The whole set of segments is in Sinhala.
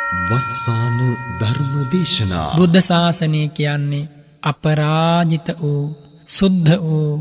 වස්සාන ධර්ම දේශනා බුද්ධ ශාසනය කියන්නේ අපරාජිත වූ සුද්ධ වූ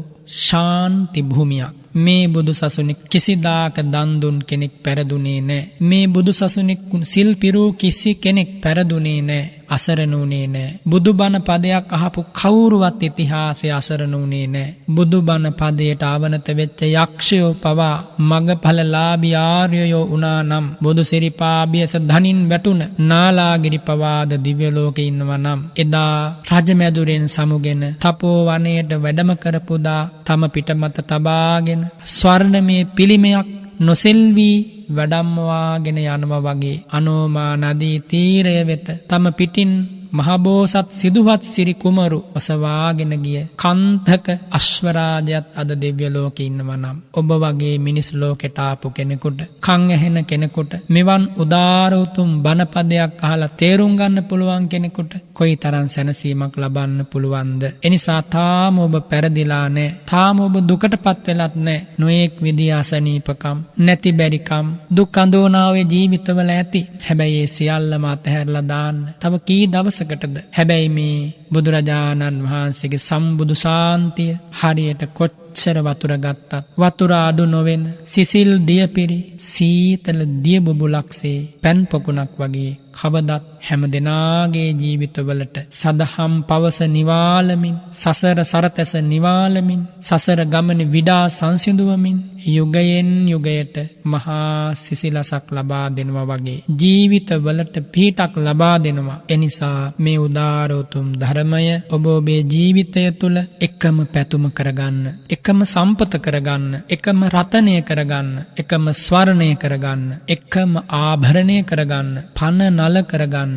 ශාන්ති භූමියක්. මේ බුදු සසුනේ කිසිදාක දන් දුන් කෙනෙක් පෙරදුනේ නැහැ. මේ බුදු සසුනේ සිල් පිරූ කිසි කෙනෙක් පෙරදුනේ නැහැ. අසරණ වුණේ නැහැ. බුදුබණ පදයක් අහපු කවුරුවත් ඉතිහාසයේ අසරණ වුණේ නැහැ. බුදුබණ පදයට ආවනත වෙච්ච යක්ෂයෝ පවා මගඵලලාභී ආර්යයෝ වුණා නම් බුදු සිරිපාභියස ධනින් වැටුන නාලාගිරි පවාද දිව්‍ය ලෝකේ ඉන්නවා නම් එදා රජමැදුරෙන් සමුගෙන තපෝ වනයේට වැඩම කරපුදා තම පිටමත තබාගෙන ස්වර්ණමය පිළිමයක් නොසෙල්වී වැඩම්වාගෙන යනවා වගේ අනෝමා නදී තීරය වෙත තම පිටින් මහබෝසත් සිදුවත් සිරි කුමරු ඔසවාගෙන ගිය කන්තක අශ්වරාජයත් අද දිව්‍ය ලෝකේ ඉන්නවා නම් ඔබ වගේ මිනිස් ලෝකෙට ආපු කෙනෙකුට කන් ඇහෙන කෙනෙකුට මෙවන් උදාර උතුම් බණපදයක් අහලා තේරුම් ගන්න පුළුවන් කෙනෙකුට කොයිතරම් සැනසීමක් ලබන්න පුළුවන්ද? එනිසා තාම ඔබ පෙරදිලා නැහැ. තාම ඔබ දුකටපත් වෙලත් නැහැ. නොඑක් විදිය අසනීපකම් නැති බැරිකම් දුක් අඳෝනාවේ ජීවිතවල ඇති. හැබැයි ඒ සියල්ලම අතහැරලා දාන්න. තව කී දවසකටද? හැබැයි මේ බුදුරජාණන් වහන්සේගේ සම්බුදු ශාන්තිය හරියට කොච්චර වතුර ගත්තත් වතුර අඩු නොවෙන සිසිල් දියපිරි සීතල දිය බුබුලක්සේ පැන් පොකුණක් වගේ කවදත් හැම දෙනාගේ ජීවිතවලට සදහම් පවස නිවාලමින් සසර සරතැස නිවාලමින් සසර ගමන විඩා සංසිඳුවමින් යුගයෙන් යුගයට මහා සිසිලසක් ලබා දෙනවා වගේ ජීවිතවලට පිහිටක් ලබා දෙනවා. එනිසා මේ උදාර උතුම් ධර්මය ඔබ ඔබේ ජීවිතය තුළ එකම පැතුම කරගන්න, එකම සම්පත කරගන්න, එකම රතනය කරගන්න, එකම ස්වර්ණය කරගන්න, එකම ආභරණය කරගන්න, පන නල කරගන්න.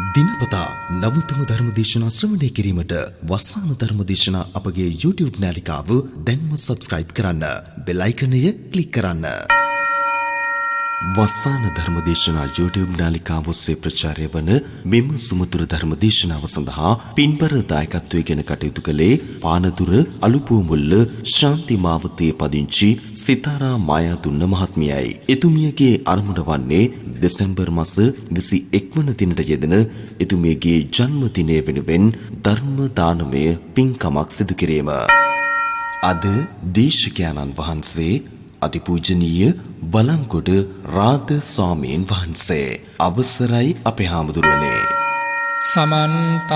දිනපතා නවතම ධර්ම දේශනා ශ්‍රවණය කිරීමට වස්සාන ධර්ම දේශනා අපගේ YouTube නාලිකාව දැන්ම සබ්ස්ක්‍රයිබ් කරන්න. බෙල් අයිකනය ක්ලික් කරන්න. වස්සාන ධර්ම දේශනා YouTube නාලිකාව ඔස්සේ ප්‍රචාරය වන මෙම සුමතුර ධර්ම දේශනාව සඳහා පින්බර දායකත්වයෙන් කටයුතු කළේ පානදුර අලුපුමුල්ල ශාන්ති මාවතේ පදිංචි සිතාරා මායාදුන්න මහත්මියයි. එතුමියගේ අරමුණ වන්නේ දෙසැම්බර් මාස 21 වන දිනට යෙදෙන එතුමියගේ ජන්මදිනය වෙනුවෙන් ධර්ම දානමය පින්කමක් සිදු කිරීම. අද දේශකයන්න් වහන්සේ අතිපූජනීය බලංගොඩ රාද ස්වාමීන් වහන්සේ. අවසරයි අපේ හාමුදුරුවනේ. සමන්ත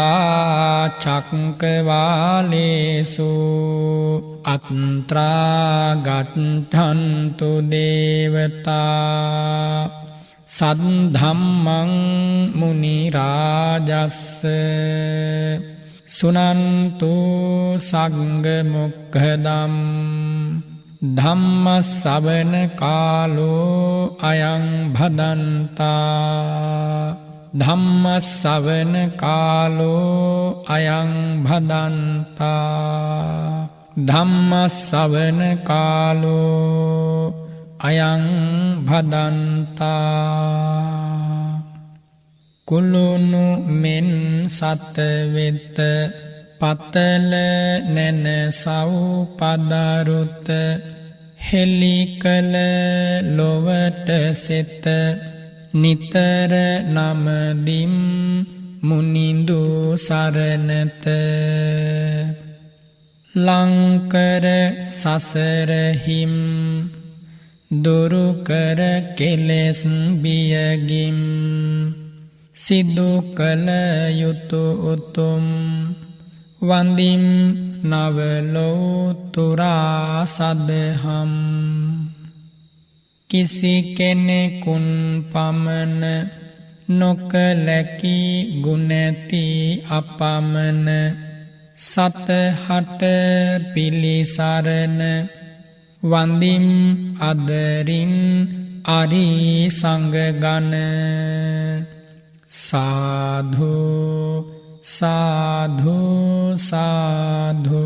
චක්කවාලේසු අත්‍රා ගච්ඡන්තු දේවතා සද්ධම්මං මුනි රාජස්ස සුනන්තු සංඝ මොක්ඛදම් ධම්ම ශ්‍රවණ කාලෝ අයං භදන්තා ධම්ම ශ්‍රවණ කාලෝ අයං භදන්තා ධම්ම ශ්‍රවණ කාලෝ අයං භදන්තා කුලුණු මෙන් සත වෙත පතල නැන සව් පදරුත හෙලි කල ලොවට සෙත නිතර නමදිම් මුනිඳු සරණත ලංකර සසරහිම් දුරු කර කෙලෙස් බියගිම් සිදු කල යුතු උතුම් වන්දිම් නවලෝතුරා සදහම් කිසි කෙනෙකුන් පමණ නොකලකි ගුණැති අපමණ සතහට පිලිසරණ වන්දිම් අදරින් අරි සංගගන සාධු සාධු සාධු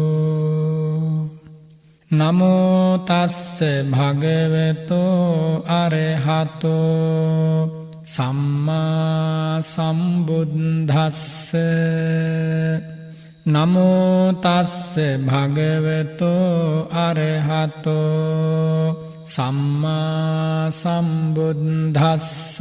නමෝ තස්ස භගවතෝ අරහතෝ සම්මා සම්බුද්දස්ස නමෝ තස්ස භගවතෝ අරහතෝ සම්මා සම්බුද්දස්ස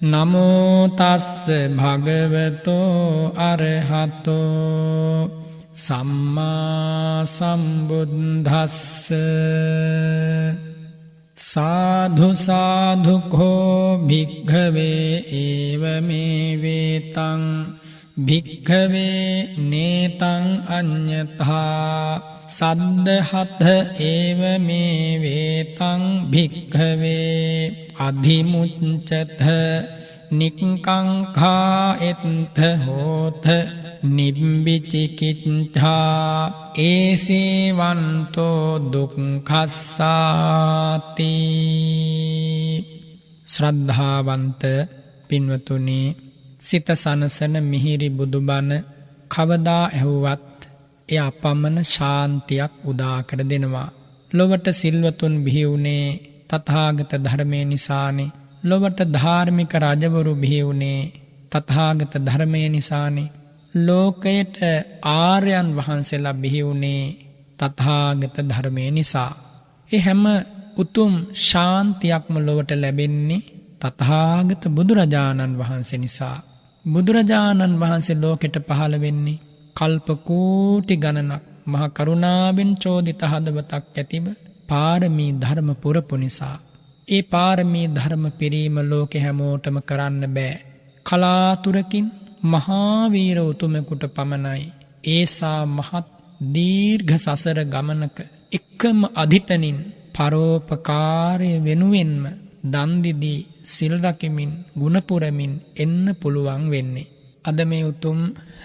නමෝ තස්ස භගවතෝ අරහතෝ සම්මා සම්බුද්දස්ස සාධු සාධුකෝ භික්ඛවේ ඒවමේ වේතං භික්ඛවේ නේතං අඤ්ඤතා සද්දහත ඒවමේ වේතං භික්ඛවේ අධිමුච්ඡත නික්ඛංඛා එත්ථ හෝත නිබ්බිචිකිච්ඡා ඒසේවන්තෝ දුක්ඛස්සාති. ශ්‍රද්ධාවන්ත පින්වතුනි, සිත සනසන මිහිරි බුදුබණ කවදා ඇහුවත් එය අපමණ ශාන්තියක් උදා කර දෙනවා. ලොවට සිල්වතුන් බිහි වුණේ තථාගත ධර්මයේ නිසානේ. ලොවට ධාර්මික රජවරු බිහි වුණේ තථාගත ධර්මයේ නිසානේ. ලෝකයට ආර්යයන් වහන්සේලා බිහි වුණේ තථාගත ධර්මයේ නිසා. ඒ හැම උතුම් ශාන්තියක්ම ලොවට ලැබෙන්නේ තථාගත බුදුරජාණන් වහන්සේ නිසා. බුදුරජාණන් වහන්සේ ලෝකෙට පහළ වෙන්නේ කල්ප කෝටි ගණනක් මහ කරුණාවෙන් චෝදිත හදවතක් ඇතිව පාරමී ධර්ම පුරපු නිසා. ඒ පාරමී ධර්ම පිරීම ලෝකෙ හැමෝටම කරන්න බෑ. කලාතුරකින් මහාවීර උතුමෙකුට පමණයි ඒසා මහත් දීර්ඝ සසර ගමනක එකම අධිටනින් පරෝපකාරය වෙනුවෙන්ම දන්දිදී සිල් රකිමින් ගුණපුරමින් එන්න පුළුවන් වෙන්නේ. අද මේ උතුම්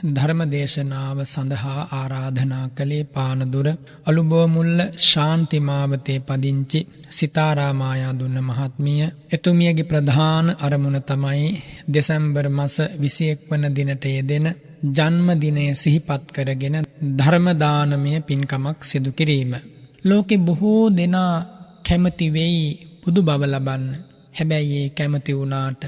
ධර්ම දේශනාව සඳහා ආරාධනා කළේ පානදුර අලුබෝමුල්ල ශාන්ති මාවතේ පදිංචි සිතාරා මායාදුන්න මහත්මිය. එතුමියගේ ප්‍රධාන අරමුණ තමයි දෙසැම්බර් මාස 21 වන දිනට යෙදෙන ජන්මදිනය සිහිපත් කරගෙන ධර්ම දානමය පින්කමක් සිදු කිරීම. ලෝකෙ බොහෝ දෙනා කැමති වෙයි බුදු බව ලබන්න. හැබැයි ඒ කැමති වුණාට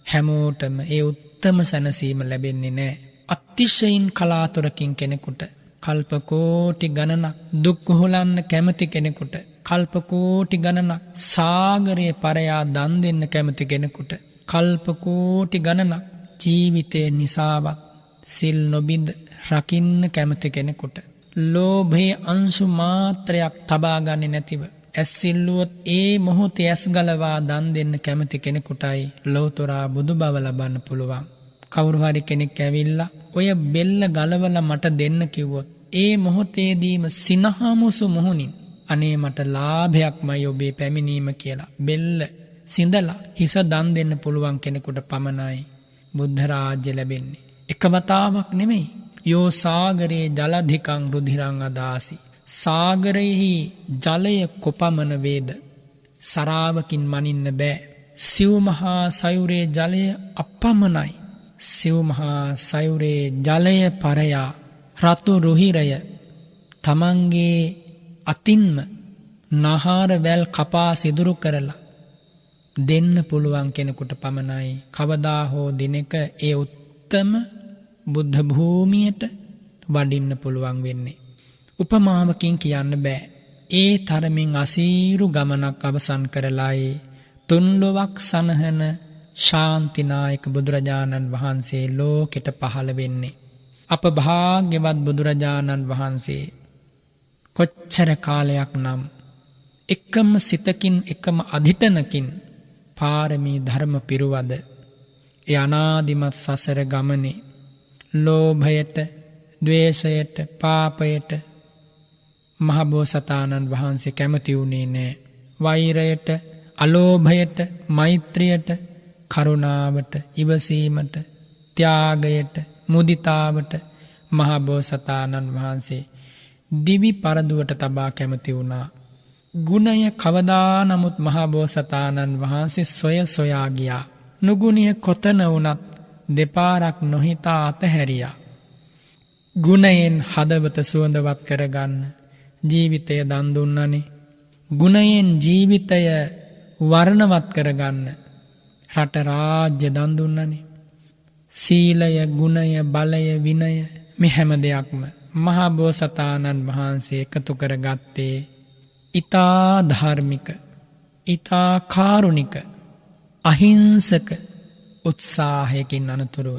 හැමෝටම ඒ උත්තම සැනසීම ලැබෙන්නේ නැහැ. අතිශයින් කලාතුරකින් කෙනෙකුට කල්ප කෝටි ගණනක් දුක් හොලන්න කැමති කෙනෙකුට කල්ප කෝටි ගණනක් සාගරයේ පරයා දන් දෙන්න කැමති කෙනෙකුට කල්ප කෝටි ගණනක් ජීවිතේ නිසාවත් සිල් නොබිඳ රකින්න කැමති කෙනෙකුට ලෝභයේ අංශු මාත්‍රයක් තබා ගන්නේ නැතිව ඇස් සිල්ලුවොත් ඒ මොහොතේ ඇස් ගලවා දන් දෙන්න කැමති කෙනෙකුටයි ලෞතර බුදු බව ලබන්න පුළුවන්. කවුරු හරි කෙනෙක් ඇවිල්ලා ඔය බෙල්ල ගලවලා මට දෙන්න කිව්වොත් ඒ මොහොතේදීම සිනහමුසු මුහුණින් අනේ මට ලාභයක්මයි ඔබේ පැමිණීම කියලා බෙල්ල සිඳලා හිස දන් දෙන්න පුළුවන් කෙනෙකුට පමණයි බුද්ධ රාජ්‍ය ලැබෙන්නේ. එක වතාවක් නෙමෙයි. යෝ සාගරේ ජලධිකං රුධිරං අදාසි. සාගරෙහි ජලය කොපමණ වේද සරාවකින් මනින්න බෑ. සිව් මහා සයුරේ ජලය අපමණයි. සිව් මහා සයුරේ ජලය පරයා රතු රුහිරය තමන්ගේ අතින්ම නහර වැල් කපා සිදුරු කරලා දෙන්න පුළුවන් කෙනෙකුට පමණයි කවදා හෝ දිනක ඒ උත්තම බුද්ධ භූමියට වඩින්න පුළුවන් වෙන්නේ. උපමාවකින් කියන්න බෑ. ඒ තරමින් අසීරු ගමනක් අවසන් කරලායි තුන්ලොවක් සනහන ශාන්තිනායක බුදුරජාණන් වහන්සේ ලෝකෙට පහළ වෙන්නේ. අප භාග්‍යවත් බුදුරජාණන් වහන්සේ කොච්චර කාලයක් නම් එකම සිතකින් එකම අධිටනකින් පාරමී ධර්ම පිරුවද ඒ අනාදිමත් සසර ගමනේ ලෝභයට, ද්වේෂයට, පාපයට මහබෝසතාණන් වහන්සේ කැමති වුණේ නෑ. වෛරයට, අලෝභයට, මෛත්‍රියට, කරුණාවට, ඉවසීමට, ත්‍යාගයට, මුදිතාවට මහබෝසතාණන් වහන්සේ දිවි පරදුවට තබා කැමති වුණා. ගුණය කවදා නමුත් මහබෝසතාණන් වහන්සේ සොයා ගියා. නුගුණිය කොතන වුණත් දෙපාරක් නොහිතා අතහැරියා. ගුණයෙන් හදවත සුවඳවත් කරගන්න ජීවිතය දන් දුන්නනේ. ගුණයෙන් ජීවිතය වර්ණවත් කරගන්න රට රාජ්‍ය දන් දුන්නනේ. සීලය, ගුණය, බලය, විනය මේ හැම දෙයක්ම මහා බෝසතාණන් වහන්සේ එකතු කරගත්තේ ඊතා ධාර්මික, ඊතා කාරුණික, අහිංසක උත්සාහයකින් අනතුරුව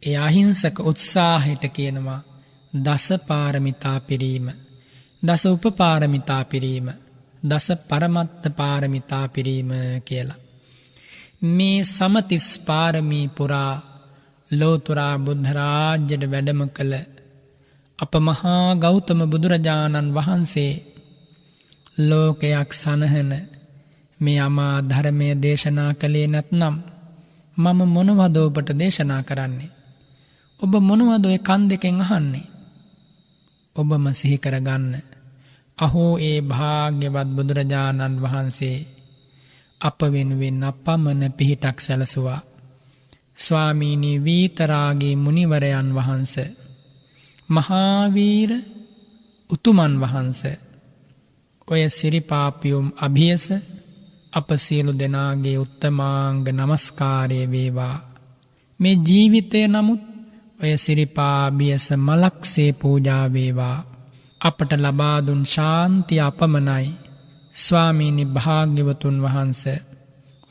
ඒ අහිංසක උත්සාහයට කියනවා දස පාරමිතා පිරීම, දස උපපාරමිතා පිරීම, දස පරමත්ත පාරමිතා පිරීම කියලා. මේ සමතිස් පාරමී පුරා ලෝතුරා බුද්ධ රාජ්‍යයට වැඩම කළ අප මහා ගෞතම බුදුරජාණන් වහන්සේ ලෝකයක් සනහන මේ අමා ධර්මය දේශනා කළේ නැත්නම් මම මොනවද ඔබට දේශනා කරන්නේ? ඔබ මොනවද ඔය කන් දෙකෙන් අහන්නේ? ඔබම සිහි කරගන්න. අහෝ ඒ භාග්‍යවත් බුදුරජාණන් වහන්සේ අප වෙනුවෙන් අපමණ පිහිටක් සැලසුවා. ස්වාමීනි වීතරාගී මුනිවරයන් වහන්සේ, මහාවීර උතුමන් වහන්සේ, ඔය සිරිපාපියුම් අභියස අප සියලු දෙනාගේ උත්තමාංග නමස්කාරය වේවා. මේ ජීවිතය නමුත් ඔය සිරිපාභියස මලක්සේ පූජා වේවා. අපට ලබා දුන් ශාන්තිය අපමණයි. ස්වාමීනි භාග්‍යවතුන් වහන්සේ,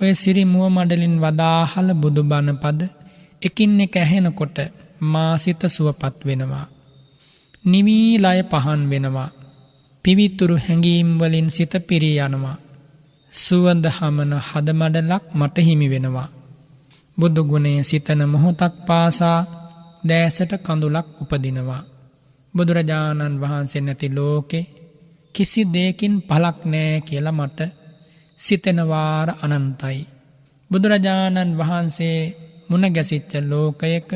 ඔය සිරි මුව මඩලින් වදාහල බුදුබණ පද එකින් එක ඇහෙනකොට මා සිත සුවපත් වෙනවා. නිවීලය පහන් වෙනවා. පිවිතුරු හැඟීම් වලින් සිත පිරී යනවා. සුවඳ හමන හදමඩලක් මට හිමි වෙනවා. බුදු ගුණය සිතන මොහොතක් පාසා දැසට කඳුලක් උපදිනවා. බුදුරජාණන් වහන්සේ නැති ලෝකෙ කිසි දෙයකින් පලක් නෑ කියලා මට සිතෙනවාර අනන්තයි. බුදුරජාණන් වහන්සේ මුණගැසිච්ච ලෝකයක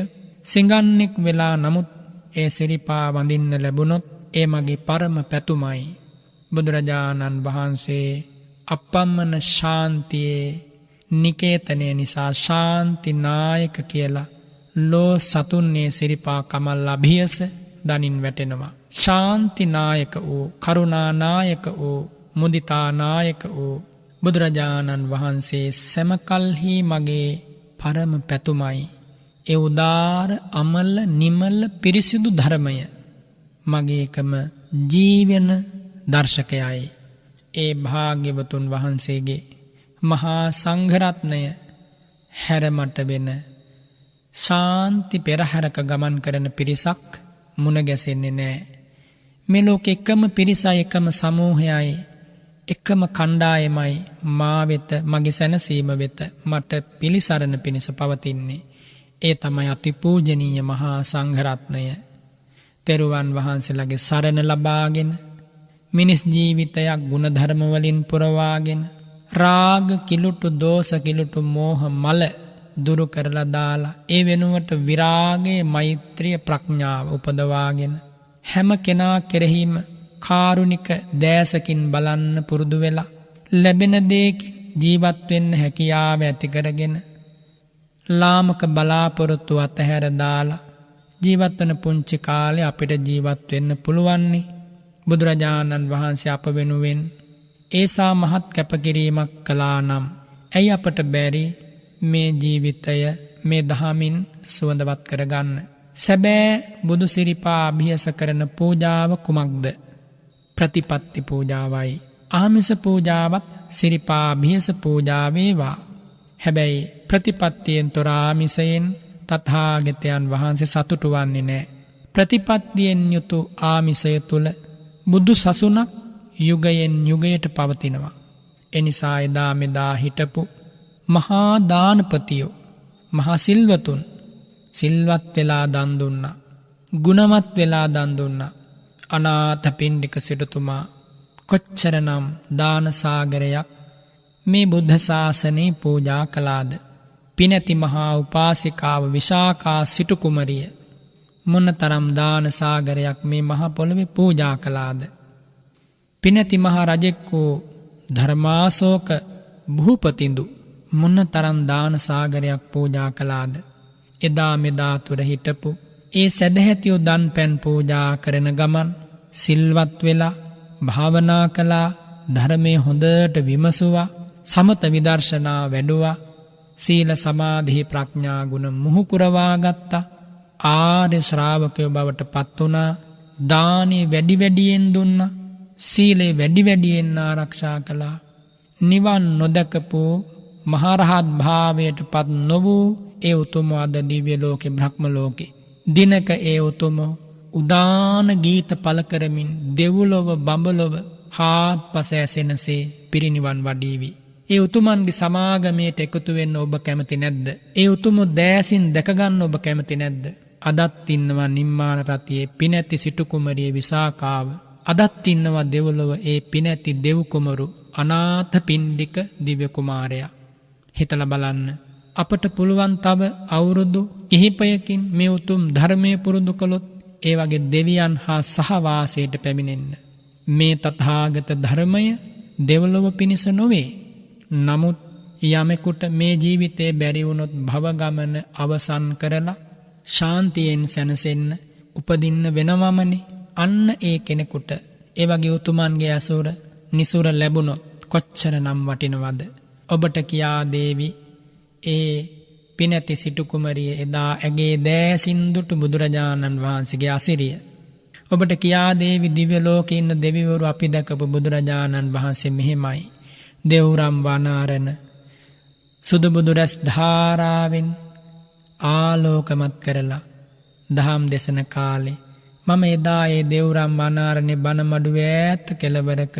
සිඟන්නෙක් වෙලා නමුත් ඒ සිරිපා වඳින්න ලැබුණොත් ඒ මගේ පරම පැතුමයි. බුදුරජාණන් වහන්සේ අපම්මන ශාන්තියේ නිකේතනය නිසා ශාන්තිනායක කියලා ලෝ සතුන්නේ සිරිපා කමල් අභියස දනින් වැටෙනවා. ශාන්තිනායක වූ, කරුණානායක වූ, මුදිතානායක වූ බුදුරජාණන් වහන්සේ සැමකල්හි මගේ පරම පැතුමයි. ඒ උදාර අමල නිමල පිරිසිදු ධර්මය මගේ එකම ජීවන දර්ශකයයි. ඒ භාග්‍යවතුන් වහන්සේගේ මහා සංඝරත්නය හැරමට වෙන ශාන්ති පෙරහැරක ගමන් කරන පිරිසක් මුණ ගැසෙන්නේ නෑ. මේ ලෝකෙ එකම පිරිසයි, එකම සමූහයයි, එකම කණ්ඩායමයි මා වෙත, මගේ සැනසීම වෙත මට පිළිසරණ පිණිස පවතින්නේ. ඒ තමයි අතිපූජනීය මහා සංඝරත්නය. තෙරුවන් වහන්සේලාගේ සරණ ලබාගෙන මිනිස් ජීවිතයක් ගුණධර්ම වලින් පුරවාගෙන රාග කිලුටු, දෝෂ කිලුටු, මෝහ මල දුරු කරලා දාලා ඒ වෙනුවට විරාගයේ, මෛත්‍රිය, ප්‍රඥාව උපදවාගෙන හැම කෙනා කෙරෙහිම කාරුණික දැසකින් බලන්න පුරුදු වෙලා ලැබෙන දෙයකින් ජීවත් වෙන්න හැකියාව ඇති කරගෙන ලාමක බලාපොරොත්තු අතහැර දාලා ජීවත් වන පුංචි කාලේ අපිට ජීවත් වෙන්න පුළුවන්නේ බුදුරජාණන් වහන්සේ අප වෙනුවෙන් ඒසා මහත් කැපකිරීමක් කළා නම් ඇයි අපට බැරි මේ ජීවිතය මේ දහමින් සුවඳවත් කරගන්න? සැබෑ බුදු සිරිපා අභියස කරන පූජාව කුමක්ද? ප්‍රතිපත්ති පූජාවයි. ආමිස පූජාවත් සිරිපා අභියස පූජා වේවා. හැබැයි ප්‍රතිපත්තියෙන් තොර ආමිසයෙන් තථාගතයන් වහන්සේ සතුටු වන්නේ නැහැ. ප්‍රතිපත්තියෙන් යුතු ආමිසය තුල බුදු සසුනක් යුගයෙන් යුගයට පවතිනවා. එනිසා එදා මෙදා හිටපු මහා දානපතියෝ, මහා සිල්වතුන් සිල්වත් වෙලා දන් දුන්නා, ගුණවත් වෙලා දන් දුන්නා. අනාථපිණ්ඩික සිටුතුමා කොච්චරනම් දාන සාගරයක් මේ බුද්ධ ශාසනය පූජා කළාද? පිනැති මහා උපාසිකාව විශාකා සිටු කුමරිය මොනතරම් දාන සාගරයක් මේ මහ පොළොවේ පූජා කළාද? පිනැති මහා රජෙක් වූ ධර්මාශෝක භූපතිඳු මොනතරම් දාන සාගරයක් පූජා කළාද? එදා මෙදා තුර හිටපු ඒ සැදැහැතියෝ දන් පැන් පූජා කරන ගමන් සිල්වත් වෙලා භාවනා කළා, ධර්මයේ හොඳට විමසුවා, සමත විදර්ශනා වැඩුවා, සීල සමාධි ප්‍රඥා ගුණ මුහුකුරවා ගත්තා, ආර්ය ශ්‍රාවකයෝ බවට පත් වුණා, දානෙ වැඩි වැඩියෙන් දුන්නා, සීලේ වැඩි වැඩියෙන් ආරක්ෂා කළා. නිවන් නොදකපු මහරහත් භාවයට පත් නොවූ ඒ උතුමෝ අද දිව්‍ය ලෝකේ බ්‍රහ්ම ලෝකේ. දිනක ඒ උතුමෝ උදාන ගීත පළ කරමින් දෙව්ලොව බඹලොව හාත්පස ඇසෙනසේ පිරිනිවන් වඩීවි. ඒ උතුමන්ගේ සමාගමයට එකතු වෙන්න ඔබ කැමති නැද්ද? ඒ උතුමෝ දෑසින් දැකගන්න ඔබ කැමති නැද්ද? අදත් ඉන්නවා නිම්මාන රතියේ පිනැති සිටු කුමරිය විසාකාව. අදත් ඉන්නවා දෙව්ලොව ඒ පිනැති දෙව් කුමරු අනාථ පිණ්ඩික දිව්‍ය කුමාරයා. හිතලා බලන්න. අපට පුළුවන් තව අවුරුදු කිහිපයකින් මේ උතුම් ධර්මයේ පුරුදු කළොත් ඒ වගේ දෙවියන් හා සහවාසයට පැමිණෙන්න. මේ තථාගත ධර්මය දෙව්ලොව පිණිස නොවේ. නමුත් යමෙකුට මේ ජීවිතේ බැරි වුණොත් භව ගමන අවසන් කරලා ශාන්තියෙන් සැනසෙන්න උපදින්න වෙනවමනේ. අන්න ඒ කෙනෙකුට ඒ වගේ උතුමන්ගේ අසුර නිසුර ලැබුණොත් කොච්චර නම් වටිනවද? ඔබට කියා දේවි ඒ පිනැති සිටු කුමරිය එදා ඇගේ දෑසින් දුටු බුදුරජාණන් වහන්සේගේ අසිරිය. ඔබට කියා දේවි දිව්‍ය ලෝකේ ඉන්න දෙවිවරු අපි දැකපු බුදුරජාණන් වහන්සේ මෙහෙමයි. දෙව්රම් වනාරණ සුදු බුදු රැස් ධාරාවෙන් ආලෝකමත් කරලා දහම් දෙසන කාලේ මම එදා ඒ දෙව්රම් වනාරණේ බණ මඩුවේ ඈත කෙළවරක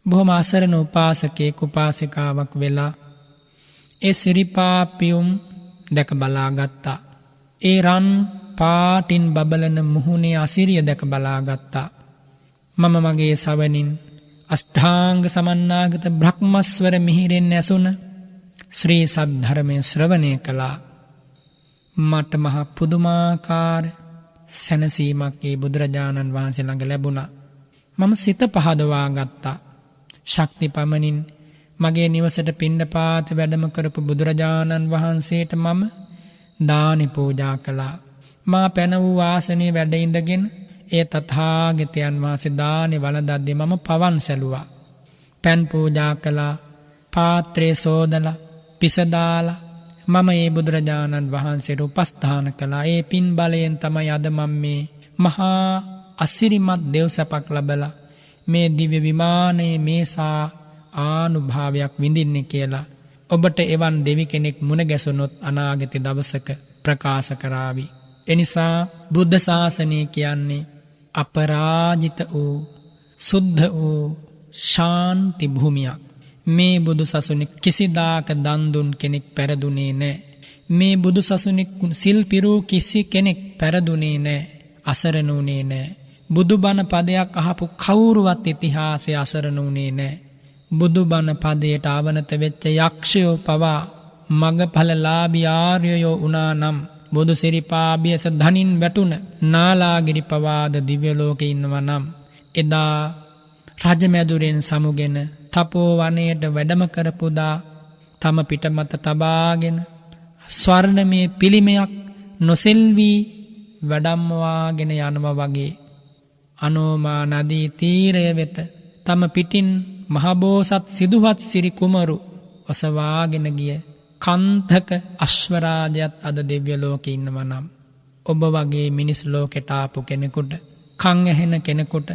බොහොම අසරණ උපාසකෙක් උපාසිකාවක් වෙලා ඒ සිරිපාපියුම් දැක බලාගත්තා. ඒ රන් පාටින් බබලන මුහුණේ අසිරිය දැක බලාගත්තා. මම මගේ සවනින් අෂ්ඨාංග සමන්නාගත බ්‍රහ්මස්වර මිහිරෙන් ඇසුන ශ්‍රී සද්ධර්මය ශ්‍රවණය කළා. මට මහ පුදුමාකාර සැනසීමක් ඒ බුදුරජාණන් වහන්සේ ළඟ ලැබුණා. මම සිත පහදවා ගත්තා. ශක්ති පමණින් මගේ නිවසට පිණ්ඩපාත වැඩම කරපු බුදුරජාණන් වහන්සේට මම දානි පූජා කළා. මා පැන වූ ආසනයේ වැඩ ඉඳගෙන ඒ තථාගතයන් වහන්සේ දානි වළඳද්දී මම පවන් සැලුවා. පෑන් පූජා කළා. පාත්‍රයේ සෝදලා පිස දාලා මම ඒ බුදුරජාණන් වහන්සේට උපස්ථාන කළා. ඒ පින් බලයෙන් තමයි අද මම මේ මහා අසිරිමත් දෙව් සැපක් ලැබලා මේ දිව්‍ය විමානයේ මේසා ආනුභාවයක් විඳින්නේ කියලා ඔබට එවන් දෙවි කෙනෙක් මුණ ගැසුනොත් අනාගත දවසක ප්‍රකාශ කරાવી. එනිසා බුද්ධ ශාසනය කියන්නේ අපරාජිත වූ සුද්ධ වූ ශාන්ති භූමියක්. මේ බුදු සසුනේ කිසිදාක දන් දුන් කෙනෙක් පෙරදුනේ නැහැ. මේ බුදු සසුනේ සිල් පිරූ කිසි කෙනෙක් පෙරදුනේ නැහැ. අසරණ වුණේ නැහැ. බුදුබණ පදයක් අහපු කවුරුවත් ඉතිහාසයේ අසරණ වුණේ නැහැ. බුදුබණ පදයට ආවනත වෙච්ච යක්ෂයෝ පවා මගඵලලාභී ආර්යයෝ වුණා නම් බුදු සිරිපාබියස ධනින් වැටුන නාලාගිරි පවාද දිව්‍ය ලෝකේ ඉන්නවා නම් එදා රජමැදුරෙන් සමුගෙන තපෝ වනයේට වැඩම කරපුදා තම පිටමත තබාගෙන ස්වර්ණමය පිළිමයක් නොසෙල්වී වැඩම්වාගෙන යනවා වගේ අනෝමා නදී තීරය වෙත තම පිටින් මහබෝසත් සිදුවත් සිරි කුමරු ඔසවාගෙන ගිය කන්ධක අශ්වරාජයත් අද දිව්‍ය ලෝකේ ඉන්නවා නම් ඔබ වගේ මිනිස් ලෝකෙට ආපු කෙනෙකුට කන් ඇහෙන කෙනෙකුට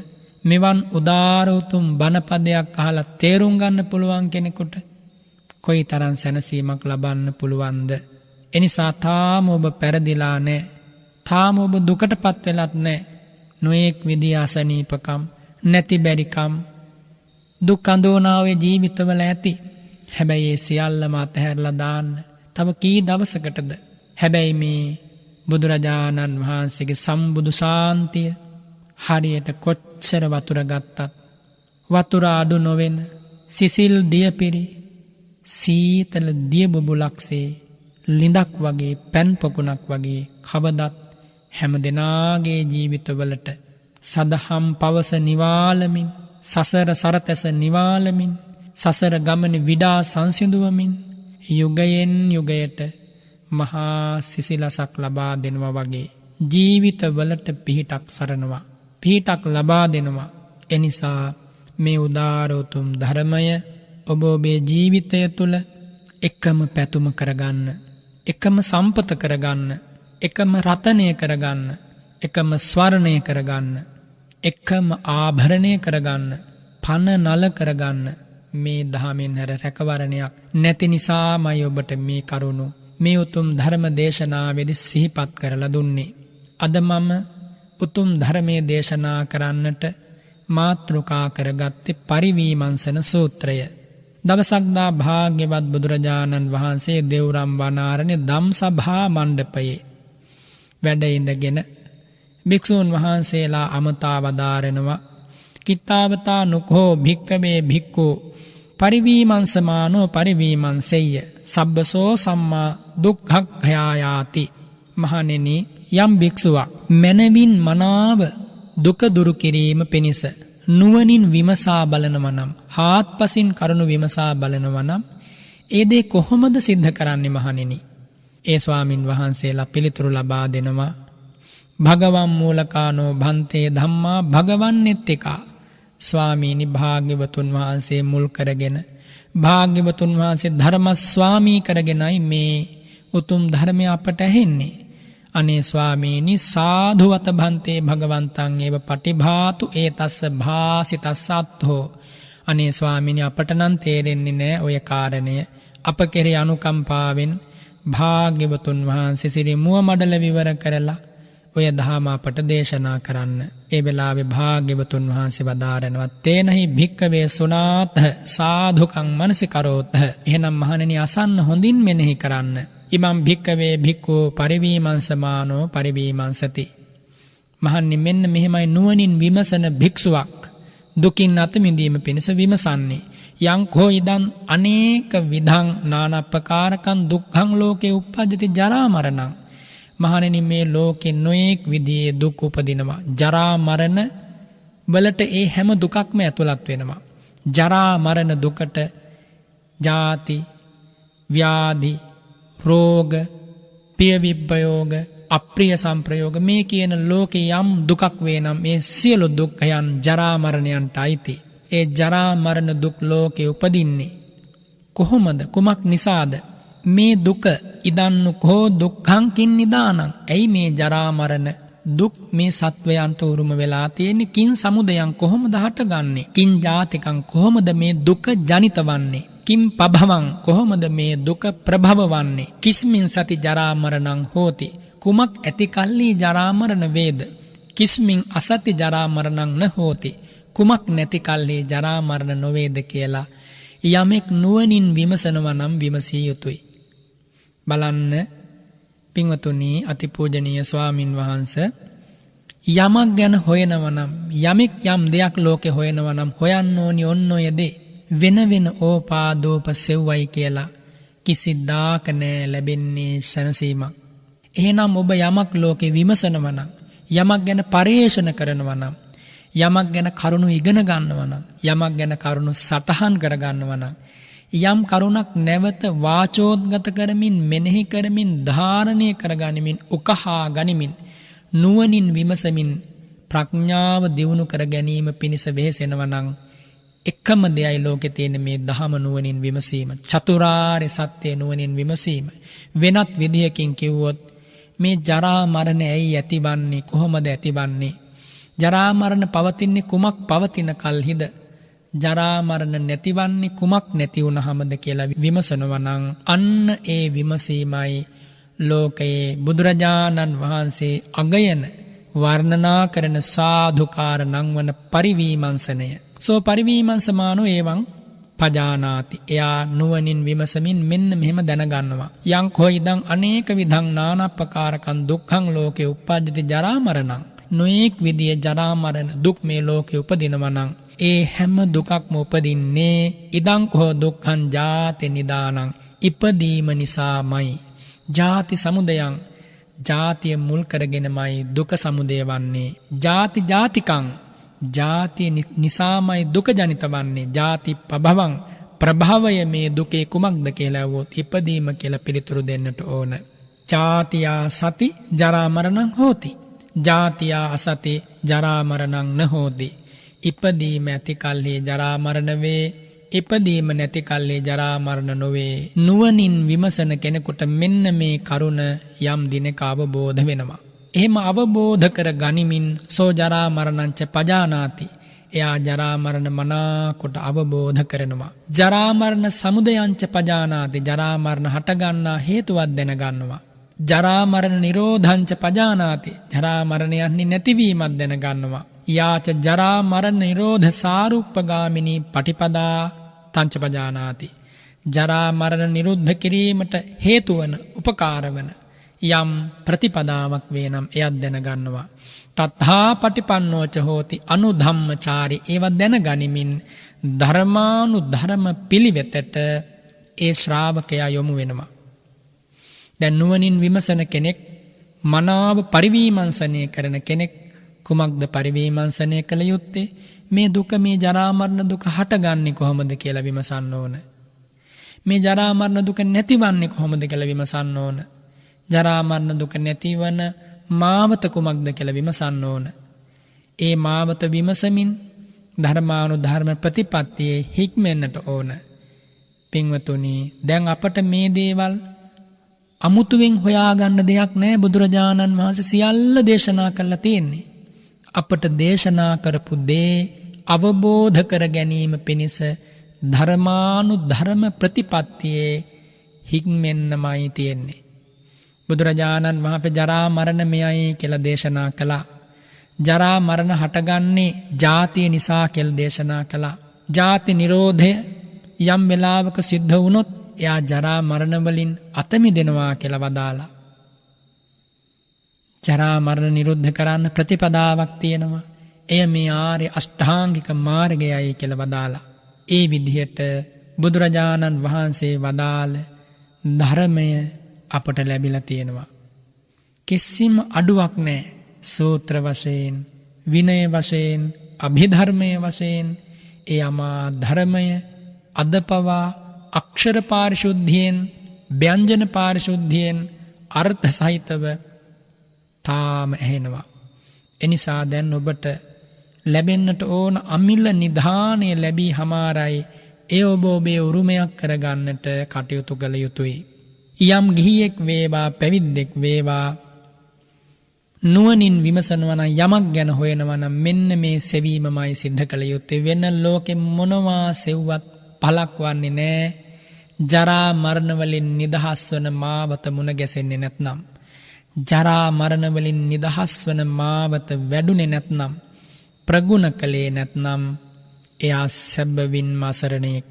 මෙවන් උදාර උතුම් බණපදයක් අහලා තේරුම් ගන්න පුළුවන් කෙනෙකුට කොයිතරම් සැනසීමක් ලබන්න පුළුවන්ද? එනිසා තාම ඔබ පෙරදිලා නැහැ. තාම ඔබ දුකටපත් වෙලත් නැහැ. නොඑක් විදිය අසනීපකම් නැති බැරිකම් දුක් අඳෝනාවේ ජීවිතවල ඇති. හැබැයි ඒ සියල්ලම අතහැරලා දාන්න තව කී දවසකටද? හැබැයි මේ බුදුරජාණන් වහන්සේගේ සම්බුදු ශාන්තිය හරියට කොච්චර වතුර ගත්තත් වතුර අඩු නොවෙන සිසිල් දියපිරි සීතල දිය බුබුලක්සේ ලිඳක් වගේ පැන් පොකුණක් වගේ කවදත් හැම දෙනාගේ ජීවිතවලට සදහම් පවස නිවාලමින් සසර සරතැස නිවාලමින් සසර ගමන විඩා සංසිඳුවමින් යුගයෙන් යුගයට මහා සිසිලසක් ලබා දෙනවා වගේ ජීවිතවලට පිහිටක් සරනවා පිහිටක් ලබා දෙනවා. එනිසා මේ උදාර උතුම් ධර්මය ඔබ ඔබේ ජීවිතය තුළ එකම පැතුම කරගන්න, එකම සම්පත කරගන්න, එකම රතනය කරගන්න, එකම ස්වර්ණය කරගන්න. එකම ආභරණය කරගන්න, පණ නල කරගන්න මේ දහමෙන් හැර රැකවරණයක් නැති නිසාමයි ඔබට මේ කරුණු මේ උතුම් ධර්ම දේශනාවේදී සිහිපත් කරලා දුන්නේ. අද මම උතුම් ධර්මයේ දේශනා කරන්නට මාතෘකා කරගත්තේ පරිවීමංසන සූත්‍රය. දවසක්දා භාග්‍යවත් බුදුරජාණන් වහන්සේ දෙව්රම් වනාරණේ ධම්සභා මණ්ඩපයේ වැඩ ඉඳගෙන භික්ෂූන් වහන්සේලා අමතා වදාරනවා. කිත්තාවතා නුකෝ භික්කවේ භික්ඛු පරිවීමංසමානෝ පරිවීමංසෙය්‍ය සබ්බසෝ සම්මා දුක්ඛක්ඛයායාති. මහණෙනි, යම් භික්ෂුවක් මනවින් මනාව දුක දුරු කිරීම පිණිස නුවණින් විමසා බලනවා නම්, හාත්පසින් කරුණු විමසා බලනවා නම්, ඒ දේ කොහොමද සිද්ධ කරන්නේ මහණෙනි? ඒ ස්වාමින් වහන්සේලා පිළිතුරු ලබා දෙනවා. භගවන් මූලකානෝ භන්තේ ධම්මා භගවන්නෙත්තිකා. ස්වාමීනි, භාග්‍යවතුන් වහන්සේ මුල් කරගෙන භාග්‍යවතුන් වහන්සේ ධර්ම ස්වාමී කරගෙනයි මේ උතුම් ධර්මය අපට ඇහෙන්නේ. අනේ ස්වාමීනි, සාධුවත භන්තේ භගවන්තං ඒව පටිභාතු ඒතස්ස භාසිතස්සත්හෝ. අනේ ස්වාමීනි, අපට නම් තේරෙන්නේ නෑ ඔය කාරණය. අප කෙරේ අනුකම්පාවෙන් භාග්‍යවතුන් වහන්සේ සිරි මුව මඩල විවර කරලා ඔය දහම අපට දේශනා කරන්න. ඒ වෙලාවේ භාග්‍යවතුන් වහන්සේ වදාරනවා, තේනහි භික්කවේ සුනාත සාධුකං මනසිකරෝත. එහෙනම් මහණෙනි, අසන්න, හොඳින් මෙනෙහි කරන්න. ඉමම් භික්කවේ භික්ඛු පරිවීමංසමානෝ පරිවීමංසති. මහන්නි, මෙන්න මෙහෙමයි නුවණින් විමසන භික්ෂුවක් දුකින් අත මිදීම පිණිස විමසන්නේ. යං කෝ ඉදං අනේක විධං නානප්පකාරකං දුක්ඛං ලෝකේ උප්පජ්ජති ජරා මරණං. මහණෙනි, මේ ලෝකේ නොඑක් විදිහේ දුක් උපදිනවා. ජරා මරණ වලට ඒ හැම දුකක්ම ඇතුළත් වෙනවා. ජරා මරණ දුකට ජාති, ව්‍යාධි, රෝග, පිය විප්පයෝග, අප්‍රිය සංප්‍රයෝග, මේ කියන ලෝකේ යම් දුකක් වේ නම් මේ සියලු දුක්ඛයන් ජරා මරණයන්ට අයිති. ඒ ජරා මරණ දුක් ලෝකේ උපදින්නේ කොහොමද? කුමක් නිසාද? මේ දුක ඉදන්නු කෝ දුක්ඛං කින් නිදානං. ඇයි මේ ජරා මරණ දුක් මේ සත්වයන්ට උරුම වෙලා තියෙන්නේ? කින් සමුදයං, කොහොමද හටගන්නේ? කින් ජාතිකං, කොහොමද මේ දුක ජනිත වන්නේ? කිම් පභවං, කොහොමද මේ දුක ප්‍රභව වන්නේ? කිස්මින් සති ජරා මරණං හෝති, කුමක් ඇති කල්ලි ජරා මරණ වේද? කිස්මින් අසති ජරා මරණං න හෝති, කුමක් නැති කල්ලි ජරා මරණ නොවේද කියලා යමෙක් නුවණින් විමසනවා නම් විමසිය යුතුයි. බලන්න පින්වතුනි, අතිපූජනීය ස්වාමින් වහන්සේ යමක් ගැන හොයනවා නම්, යමෙක් යම් දෙයක් ලෝකේ හොයනවා නම් හොයන්න ඕනි ඔන්න ඔය දේ. වෙන වෙන ඕපාදෝප සෙව්වයි කියලා කිසිදාක නෑ ලැබෙන්නේ සැනසීමක්. එහෙනම් ඔබ යමක් ලෝකේ විමසනවා නම්, යමක් ගැන පරිේෂණ කරනවා නම්, යමක් ගැන කරුණු ඉගෙන ගන්නවා නම්, යමක් ගැන කරුණු සටහන් කර ගන්නවා නම්, යම් කරුණක් නැවත වාචෝද්ගත කරමින්, මෙනෙහි කරමින්, ධාරණය කරගනිමින්, උකහා ගනිමින්, නුවණින් විමසමින් ප්‍රඥාව දියුණු කර ගැනීම පිණිස වෙහෙසෙනවා නම් එකම දෙයයි ලෝකේ තියෙන මේ ධහම නුවණින් විමසීම, චතුරාර්ය සත්‍ය නුවණින් විමසීම. වෙනත් විදියකින් කිව්වොත් මේ ජරා මරණ ඇයි ඇතිවන්නේ, කොහොමද ඇතිවන්නේ? ජරා මරණ පවතින්නේ කුමක් පවතින කල්හිද? ජරා මරණ නැතිවන්නේ කුමක් නැති වුණාමද කියලා විමසනවා නම් අන්න ඒ විමසීමයි ලෝකයේ බුදුරජාණන් වහන්සේ අගයන වර්ණනා කරන සාධුකාර නම් වන පරිවීමංසනය. සෝ පරිවීමංසමානෝ එවං පජානාති. එයා නුවණින් විමසමින් මෙන්න මෙහෙම දැනගන්නවා. යං කොයිදං අනේක විධං නානප්පකාරකං දුක්ඛං ලෝකේ උප්පජ්ජති ජරා මරණං. නොඑක් විදිය ජරා මරණ දුක් මේ ලෝකේ උපදිනවා නම් ඒ හැම දුකක්ම උපදින්නේ ඉදං කෝ දුක්ඛං ජාති නිදානං, ඉපදීම නිසාමයි. ජාති සමුදයං, ජාතිය මුල් කරගෙනමයි දුක සමුදය වන්නේ. ජාති ජාතිකං, ජාතිය නිසාමයි දුක ජනිත වන්නේ. ජාති පභවං, ප්‍රභවය මේ දුකේ කුමක්ද කියලා වොත් ඉපදීම කියලා පිළිතුරු දෙන්නට ඕන. ජාතියා සති ජරා මරණං හෝති, ජාතියා අසති ජරා මරණං න හෝති. ඉපදීම ඇති කල්හි ජරා මරණ වේ, ඉපදීම නැති කල්හි ජරා මරණ නොවේ. නුවණින් විමසන කෙනෙකුට මෙන්න මේ කරුණ යම් දිනක අවබෝධ වෙනවා. එහෙම අවබෝධ කර ගනිමින් සෝ ජරා මරණංච පජානාති. එයා ජරා මරණ මනාකොට අවබෝධ කරනවා. ජරා මරණ සමුදයංච පජානාති. ජරා මරණ හටගන්නා හේතුවක් දැනගන්නවා. ජරා මරණ නිරෝධංච පජානාති. ජරා මරණයන්හි නැතිවීමක් දැනගන්නවා. යාච ජරා මරණ නිරෝධ සාරුප්පගාමිනී පටිපදා තංච පජානාති. ජරා මරණ නිරුද්ධ කිරීමට හේතුවන උපකාරවන යම් ප්‍රතිපදාවක් වේ නම් එයත් දැනගන්නවා. තත්හා පටිපන්නෝච හෝති අනුධම්මචාරි. ඒවත් දැනගනිමින් ධර්මානුධර්ම පිළිවෙතට ඒ ශ්‍රාවකයා යොමු වෙනවා. දැන් නුවණින් විමසන කෙනෙක්, මනාව පරිවීමංසනය කරන කෙනෙක් කුමක්ද පරිවීමංසනය කළ යුත්තේ? මේ දුක, මේ ජරා මරණ දුක හටගන්නේ කොහොමද කියලා විමසන්න ඕන. මේ ජරා මරණ දුක නැතිවන්නේ කොහොමද කියලා විමසන්න ඕන. ජරා මරණ දුක නැතිවන මාවත කුමක්ද කියලා විමසන්න ඕන. ඒ මාවත විමසමින් ධර්මානුධර්ම ප්‍රතිපත්තියේ හික්මෙන්නට ඕන. පින්වතුනි, දැන් අපට මේ දේවල් අමුතුවෙන් හොයාගන්න දෙයක් නැහැ. බුදුරජාණන් වහන්සේ සියල්ල දේශනා කරලා තියෙන්නේ. අපට දේශනා කරපු දේ අවබෝධ කර ගැනීම පිණිස ධර්මානුධර්ම ප්‍රතිපත්තියේ හික්මෙන්නමයි තියෙන්නේ. බුදුරජාණන් වහන්සේ ජරා මරණ මෙයයි කියලා දේශනා කළා. ජරා මරණ හටගන්නේ ජාතිය නිසා කියලා දේශනා කළා. ජාති නිරෝධය යම් වෙලාවක සිද්ධ වුණොත් එයා ජරා මරණ වලින් අත මිදෙනවා කියලා වදාලා. ජරා මරණ නිරුද්ධ කරන්න ප්‍රතිපදාවක් තියෙනවා. එය මේ ආර්ය අෂ්ටාංගික මාර්ගයයි කියලා වදාලා. ඒ විදිහට බුදුරජාණන් වහන්සේ වදාළ ධර්මය අපට ලැබිලා තියෙනවා. කිසිම අඩුවක් නැහැ. සූත්‍ර වශයෙන්, විනය වශයෙන්, අභිධර්මයේ වශයෙන් ඒ අමා ධර්මය අද පවා අක්ෂර පාරිශුද්ධියෙන්, ව්‍යංජන පාරිශුද්ධියෙන් අර්ථ සහිතව තාම ඇහෙනවා. එනිසා දැන් ඔබට ලැබෙන්නට ඕන අමිල නිධානය ලැබී හමාරයි. ඒ ඔබ ඔබේ උරුමයක් කරගන්නට කටයුතු කළ යුතුයි. යම් ගිහියෙක් වේවා, පැවිද්දෙක් වේවා, නුවණින් විමසනවා නම්, යමක් ගැන හොයනවා නම් මෙන්න මේ සෙවීමමයි සිද්ධ කළ යුත්තේ. වෙන ලෝකෙ මොනවා සෙව්වත් පළක් වන්නේ නැහැ. ජරා මරණ වලින් නිදහස් වන මාවත මුණ ගැසෙන්නේ නැත්නම්, ජරා මරණ වලින් නිදහස් වන මාවත වැඩුණේ නැත්නම්, ප්‍රගුණ කළේ නැත්නම් එයා සැබවින්ම අසරණයෙක්.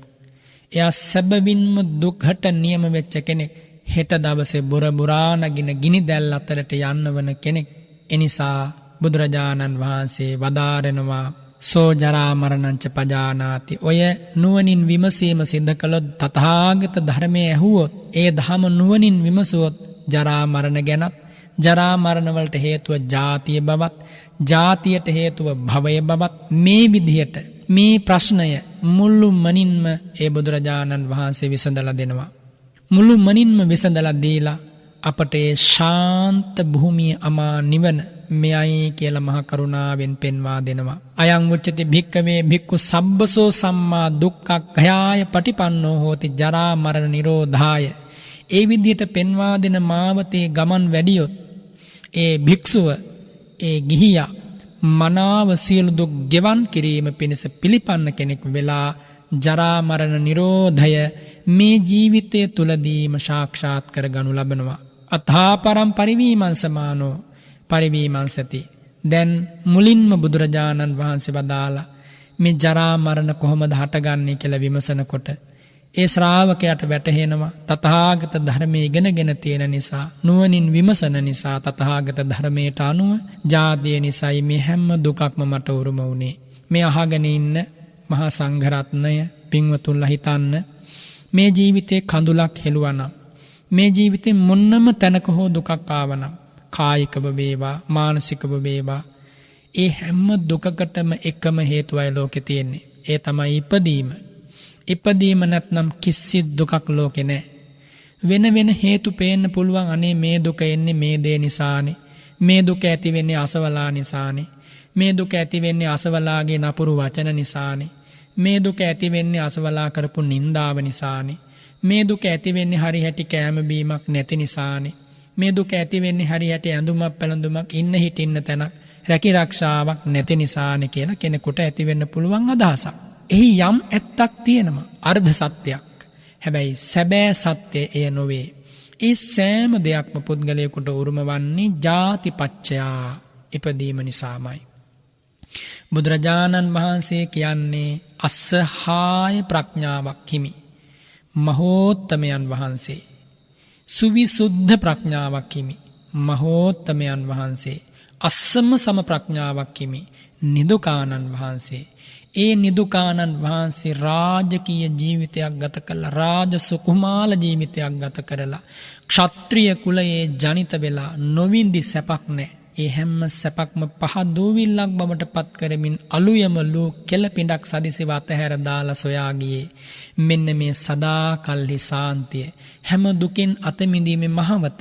එයා සැබවින්ම දුක්හට නියම වෙච්ච කෙනෙක්. හෙට දවසේ බුරබුරා නගින ගිනි දැල් අතරට යන්න වන කෙනෙක්. එනිසා බුදුරජාණන් වහන්සේ වදාරනවා සෝ ජරා මරණංච පජානාති. ඔය නුවණින් විමසීම සිද්ධ කළොත්, තථාගත ධර්මයේ ඇහුවොත්, ඒ ධම නුවණින් විමසුවොත් ජරා මරණ ගැනත්, ජරා මරණ වලට හේතුව ජාතිය බවත්, ජාතියට හේතුව භවය බවත්, මේ විදිහට මේ ප්‍රශ්නය මුළු මනින්ම ඒ බුදුරජාණන් වහන්සේ විසඳලා දෙනවා. මුළු මනින්ම විසඳලා දීලා අපට ඒ ශාන්ත භූමිය අමා නිවන මෙයයි කියලා මහ කරුණාවෙන් පෙන්වා දෙනවා. අයං උච්චති භික්කවේ භික්ඛු සබ්බසෝ සම්මා දුක්ඛක්ඛයාය පටිපන්නෝ හෝති ජරා මරණ නිරෝධාය. ඒ විදිහට පෙන්වා දෙන මාවතේ ගමන් වැඩියොත් ඒ භික්ෂුව, ඒ ගිහියා මනාව සියලු දුක් ගෙවන් කිරීම පිණිස පිළිපන්න කෙනෙක් වෙලා ජරා මරණ නිරෝධය මේ ජීවිතය තුලදීම සාක්ෂාත් කර ගනු ලබනවා. අථා පරම් පරිවීමංසමානෝ පරිවීමංසති. දැන් මුලින්ම බුදුරජාණන් වහන්සේ වදාලා මේ ජරා මරණ කොහොමද හටගන්නේ කියලා විමසනකොට ඒ ශ්‍රාවකයාට වැටහෙනවා තථාගත ධර්මයේ ඉගෙනගෙන තියෙන නිසා, නුවණින් විමසන නිසා, තථාගත ධර්මයට අනුව ජාතිය නිසායි මේ හැම දුකක්ම මට උරුම වුනේ. මේ අහගෙන ඉන්න මහා සංඝරත්නය පින්වතුන්ලා හිතන්න, මේ ජීවිතේ කඳුලක් හෙළුවනම්, මේ ජීවිතේ මොන්නම තැනක හෝ දුකක් ආවනම්, කායිකව වේවා, මානසිකව වේවා, ඒ හැම දුකකටම එකම හේතුවයි ලෝකේ තියෙන්නේ. ඒ තමයි ඉපදීම. ඉපදීම නැත්නම් කිසි දුකක් ලෝකේ නැහැ. වෙන වෙන හේතු පේන්න පුළුවන්. අනේ මේ දුක එන්නේ මේ දේ නිසානේ. මේ දුක ඇති වෙන්නේ අසවලා නිසානේ. මේ දුක ඇති වෙන්නේ අසවලාගේ නපුරු වචන නිසානේ. මේ දුක ඇති වෙන්නේ අසවලා කරපු නින්දාව නිසානේ. මේ දුක ඇති වෙන්නේ හරි හැටි කෑම බීමක් නැති නිසානේ. මේ දුක ඇති වෙන්නේ හරියට ඇඳුමක් පැළඳුමක් ඉන්න හිටින්න තැනක් රැකී රක්ෂාවක් නැති නිසානේ කියලා කෙනෙකුට ඇති වෙන්න පුළුවන් අදහසක්. එහි යම් ඇත්තක් තියෙනවා අර්ධ සත්‍යයක්. හැබැයි සැබෑ සත්‍යය එය නොවේ. ඒ සෑම දෙයක්ම පුද්ගලයෙකුට උරුම වන්නේ ජාතිපච්චයා ඉපදීම නිසාමයි. බුදුරජාණන් වහන්සේ කියන්නේ අස්සහාය ප්‍රඥාවක් හිමි මහෝත්තමයන් වහන්සේ. සුවිසුද්ධ ප්‍රඥාවක් හිමි මහෝත්තමයන් වහන්සේ. අස්සම සම ප්‍රඥාවක් හිමි නිදුකානන් වහන්සේ. ඒ නිදුකානන් වහන්සේ රාජකීය ජීවිතයක් ගත කළා. රාජ සුකුමාල ජීවිතයක් ගත කරලා ක්ෂත්‍රිය කුලයේ ජනිත වෙලා නොවින්දි සැපක් නැහැ. ඒ හැම සැපක්ම පහදූවිල්ලක් බවට පත් කරමින් අලුයම ලූ කෙළපිඬක් සදිසිව අතහැර දාලා සොයා ගියේ මෙන්න මේ සදාකල්හි සාන්තිය. හැම දුකින් අත මිදීමේ මහවත.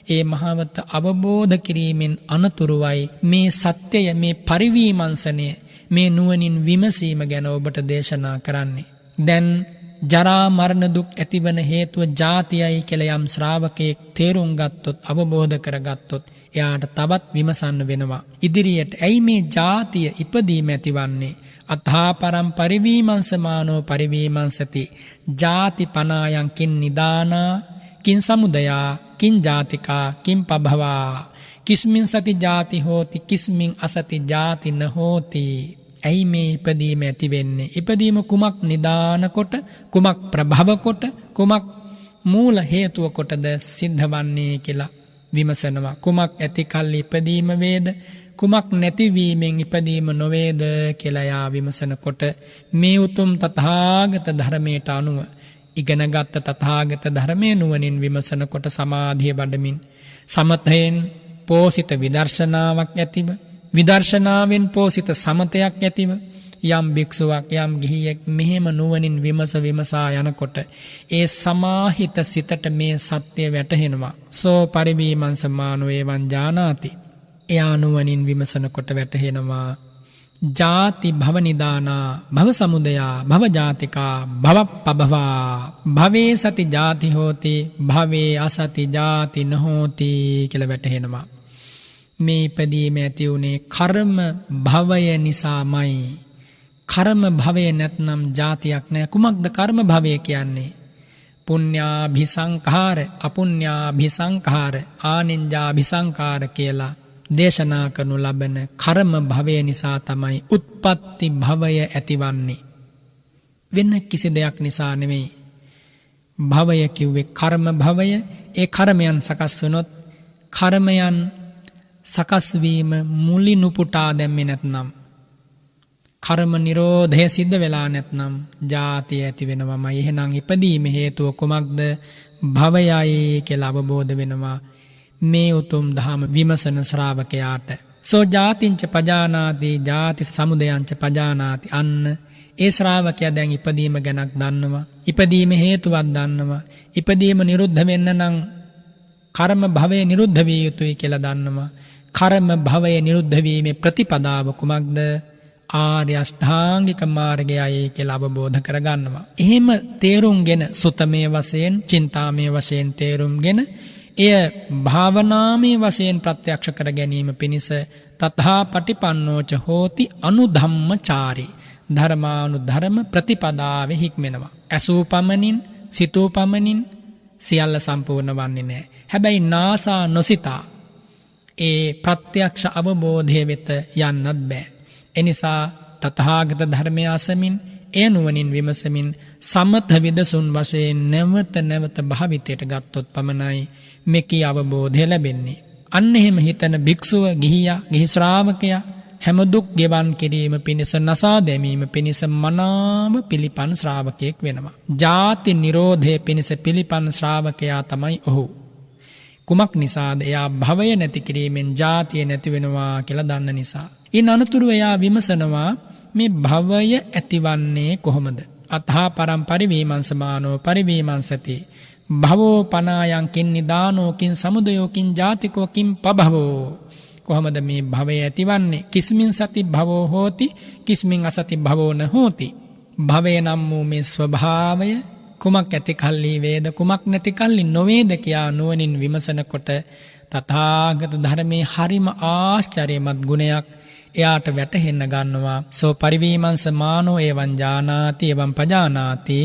ඒ මහවත අවබෝධ කිරීමෙන් අනතුරුවයි මේ සත්‍යය, මේ පරිවීමංසනය, මේ නුවණින් විමසීම ගැන ඔබට දේශනා කරන්නේ. දැන් ජරා මරණ දුක් ඇතිවන හේතුව ජාතියයි කියලා යම් ශ්‍රාවකයෙක් තේරුම් ගත්තොත්, අවබෝධ කරගත්තොත් එයාට තවත් විමසන්න වෙනවා. ඉදිරියට ඇයි මේ ජාතිය ඉපදීම ඇතිවන්නේ? අත්හා පරම් පරිවීමංසමානෝ පරිවීමංසති ජාති පනායන් කින් නිදානා කින් සමුදයා කින් ජාතිකා කින් පභවා කිස්මින් සති ජාති හෝති කිස්මින් අසති ජාති නහෝති. ඇයි මේ ඉපදීම ඇති වෙන්නේ? ඉපදීම කුමක් නිදාන කොට, කුමක් ප්‍රභව කොට, කුමක් මූල හේතුව කොටද සිද්ධ වන්නේ කියලා විමසනවා. කුමක් ඇති කල්ලි ඉපදීම වේද, කුමක් නැතිවීමෙන් ඉපදීම නොවේද කියලා යා විමසනකොට මේ උතුම් තථාගත ධර්මයට අනුව ඉගෙනගත් තථාගත ධර්මයේ නුවණින් විමසනකොට සමාධිය වඩමින් සමතයෙන් පෝසිත විදර්ශනාවක් ඇතිව, විදර්ශනාවෙන් පෝසිත සමතයක් ඇතිව යම් භික්ෂුවක්, යම් ගිහියෙක් මෙහෙම නුවණින් විමසා යනකොට ඒ සමාහිත සිතට මේ සත්‍ය වැටහෙනවා. සෝ පරිවීමංසමානෝ එවං ජානාති. එයා නුවණින් විමසනකොට වැටහෙනවා ජාති භව නිදානා භව සමුදයා භව ජාතිකා භව පභවා භවේ සති ජාති හෝති භවේ අසති ජාති නහෝති කියලා වැටහෙනවා. මේ ඉපදීම ඇති උනේ කර්ම භවය නිසාමයි. කර්ම භවය නැත්නම් ජාතියක් නැහැ. කුමක්ද කර්ම භවය කියන්නේ? පුඤ්ඤාභිසංඛාර, අපුඤ්ඤාභිසංඛාර, ආනිඤ්ඤාභිසංඛාර කියලා දේශනා කරනු ලබන කර්ම භවය නිසා තමයි උත්පත්ති භවය ඇතිවන්නේ. වෙන කිසි දෙයක් නිසා නෙමෙයි. භවය කිව්වේ කර්ම භවය. ඒ කර්මයන් සකස් වුණොත්, කර්මයන් සකස් වීම මුලිනුපුටා දැම්මේ නැත්නම්, කර්ම නිරෝධය සිද්ධ වෙලා නැත්නම් ජාතිය ඇති වෙනවමයි. එහෙනම් ඉපදීම හේතුව කුමක්ද? භවයයි කියලා අවබෝධ වෙනවා මේ උතුම් දහම විමසන ශ්‍රාවකයාට. සෝ ජාතිංච පජානාති ජාති සමුදයංච පජානාති. අන්න ඒ ශ්‍රාවකයා දැන් ඉපදීම ගැනක් දන්නවා. ඉපදීම හේතුවක් දන්නවා. ඉපදීම නිරුද්ධ වෙන්න නම් කර්ම භවය නිරුද්ධ විය යුතුයි කියලා දන්නවා. කර්ම භවය නිරුද්ධ වීමේ ප්‍රතිපදාව කුමක්ද? ආර්ය අෂ්ටාංගික මාර්ගයයි කියලා අවබෝධ කරගන්නවා. එහෙම තේරුම්ගෙන සුතමේ වශයෙන්, චින්තාමේ වශයෙන් තේරුම්ගෙන එය භාවනාමේ වශයෙන් ප්‍රත්‍යක්ෂ කර ගැනීම පිණිස තථා පටිපන්නෝච හෝති අනුධම්මචාරී ධර්මානුධර්ම ප්‍රතිපදාවේ හික්මෙනවා. ඇසූ පමණින්, සිතූ පමණින් සියල්ල සම්පූර්ණ වන්නේ නැහැ. හැබැයි නාසා නොසිතා ඒ ප්‍රත්‍යක්ෂ අවබෝධය වෙත යන්නත් බෑ. එනිසා තථාගත ධර්මය අසමින්, එය නුවණින් විමසමින් සමත විදසුන් වශයෙන් නැවත භාවිතයට ගත්තොත් පමණයි මේකී අවබෝධය ලැබෙන්නේ. අන්න එහෙම හිතන භික්ෂුව, ගිහියා, ගිහි ශ්‍රාවකයා හැම දුක් ගෙවන් කිරීම පිණිස, නසා දැමීම පිණිස මනාව පිළිපන් ශ්‍රාවකයෙක් වෙනවා. ජාති නිරෝධය පිණිස පිළිපන් ශ්‍රාවකයා තමයි ඔහු. කුමක් නිසාද? එයා භවය නැති කිරීමෙන් ජාතිය නැති වෙනවා කියලා දන්න නිසා. ඉන් අනතුරු එයා විමසනවා මේ භවය ඇතිවන්නේ කොහොමද? අත්හා පරම් පරිවීමංසමානෝ පරිවීමංසති භවෝ පනායන් කින් නිදානෝ කින් සමුදයෝ කින් ජාතිකෝ කින් පභවෝ. කොහොමද මේ භවය ඇතිවන්නේ? කිස්මින් සති භවෝ හෝති කිස්මින් අසති භවෝ නහෝති. භවය නම් වූ මේ ස්වභාවය කුමක් ඇති කල්ලි වේද කුමක් නැති කල්ලි නොවේද කියා නුවණින් විමසනකොට තථාගත ධර්මයේ හරිම ආශ්චර්යමත් ගුණයක් එයාට වැටහෙන්න ගන්නවා. සෝ පරිවීමංස මානෝ එවං ජානාති එවං පජානාති.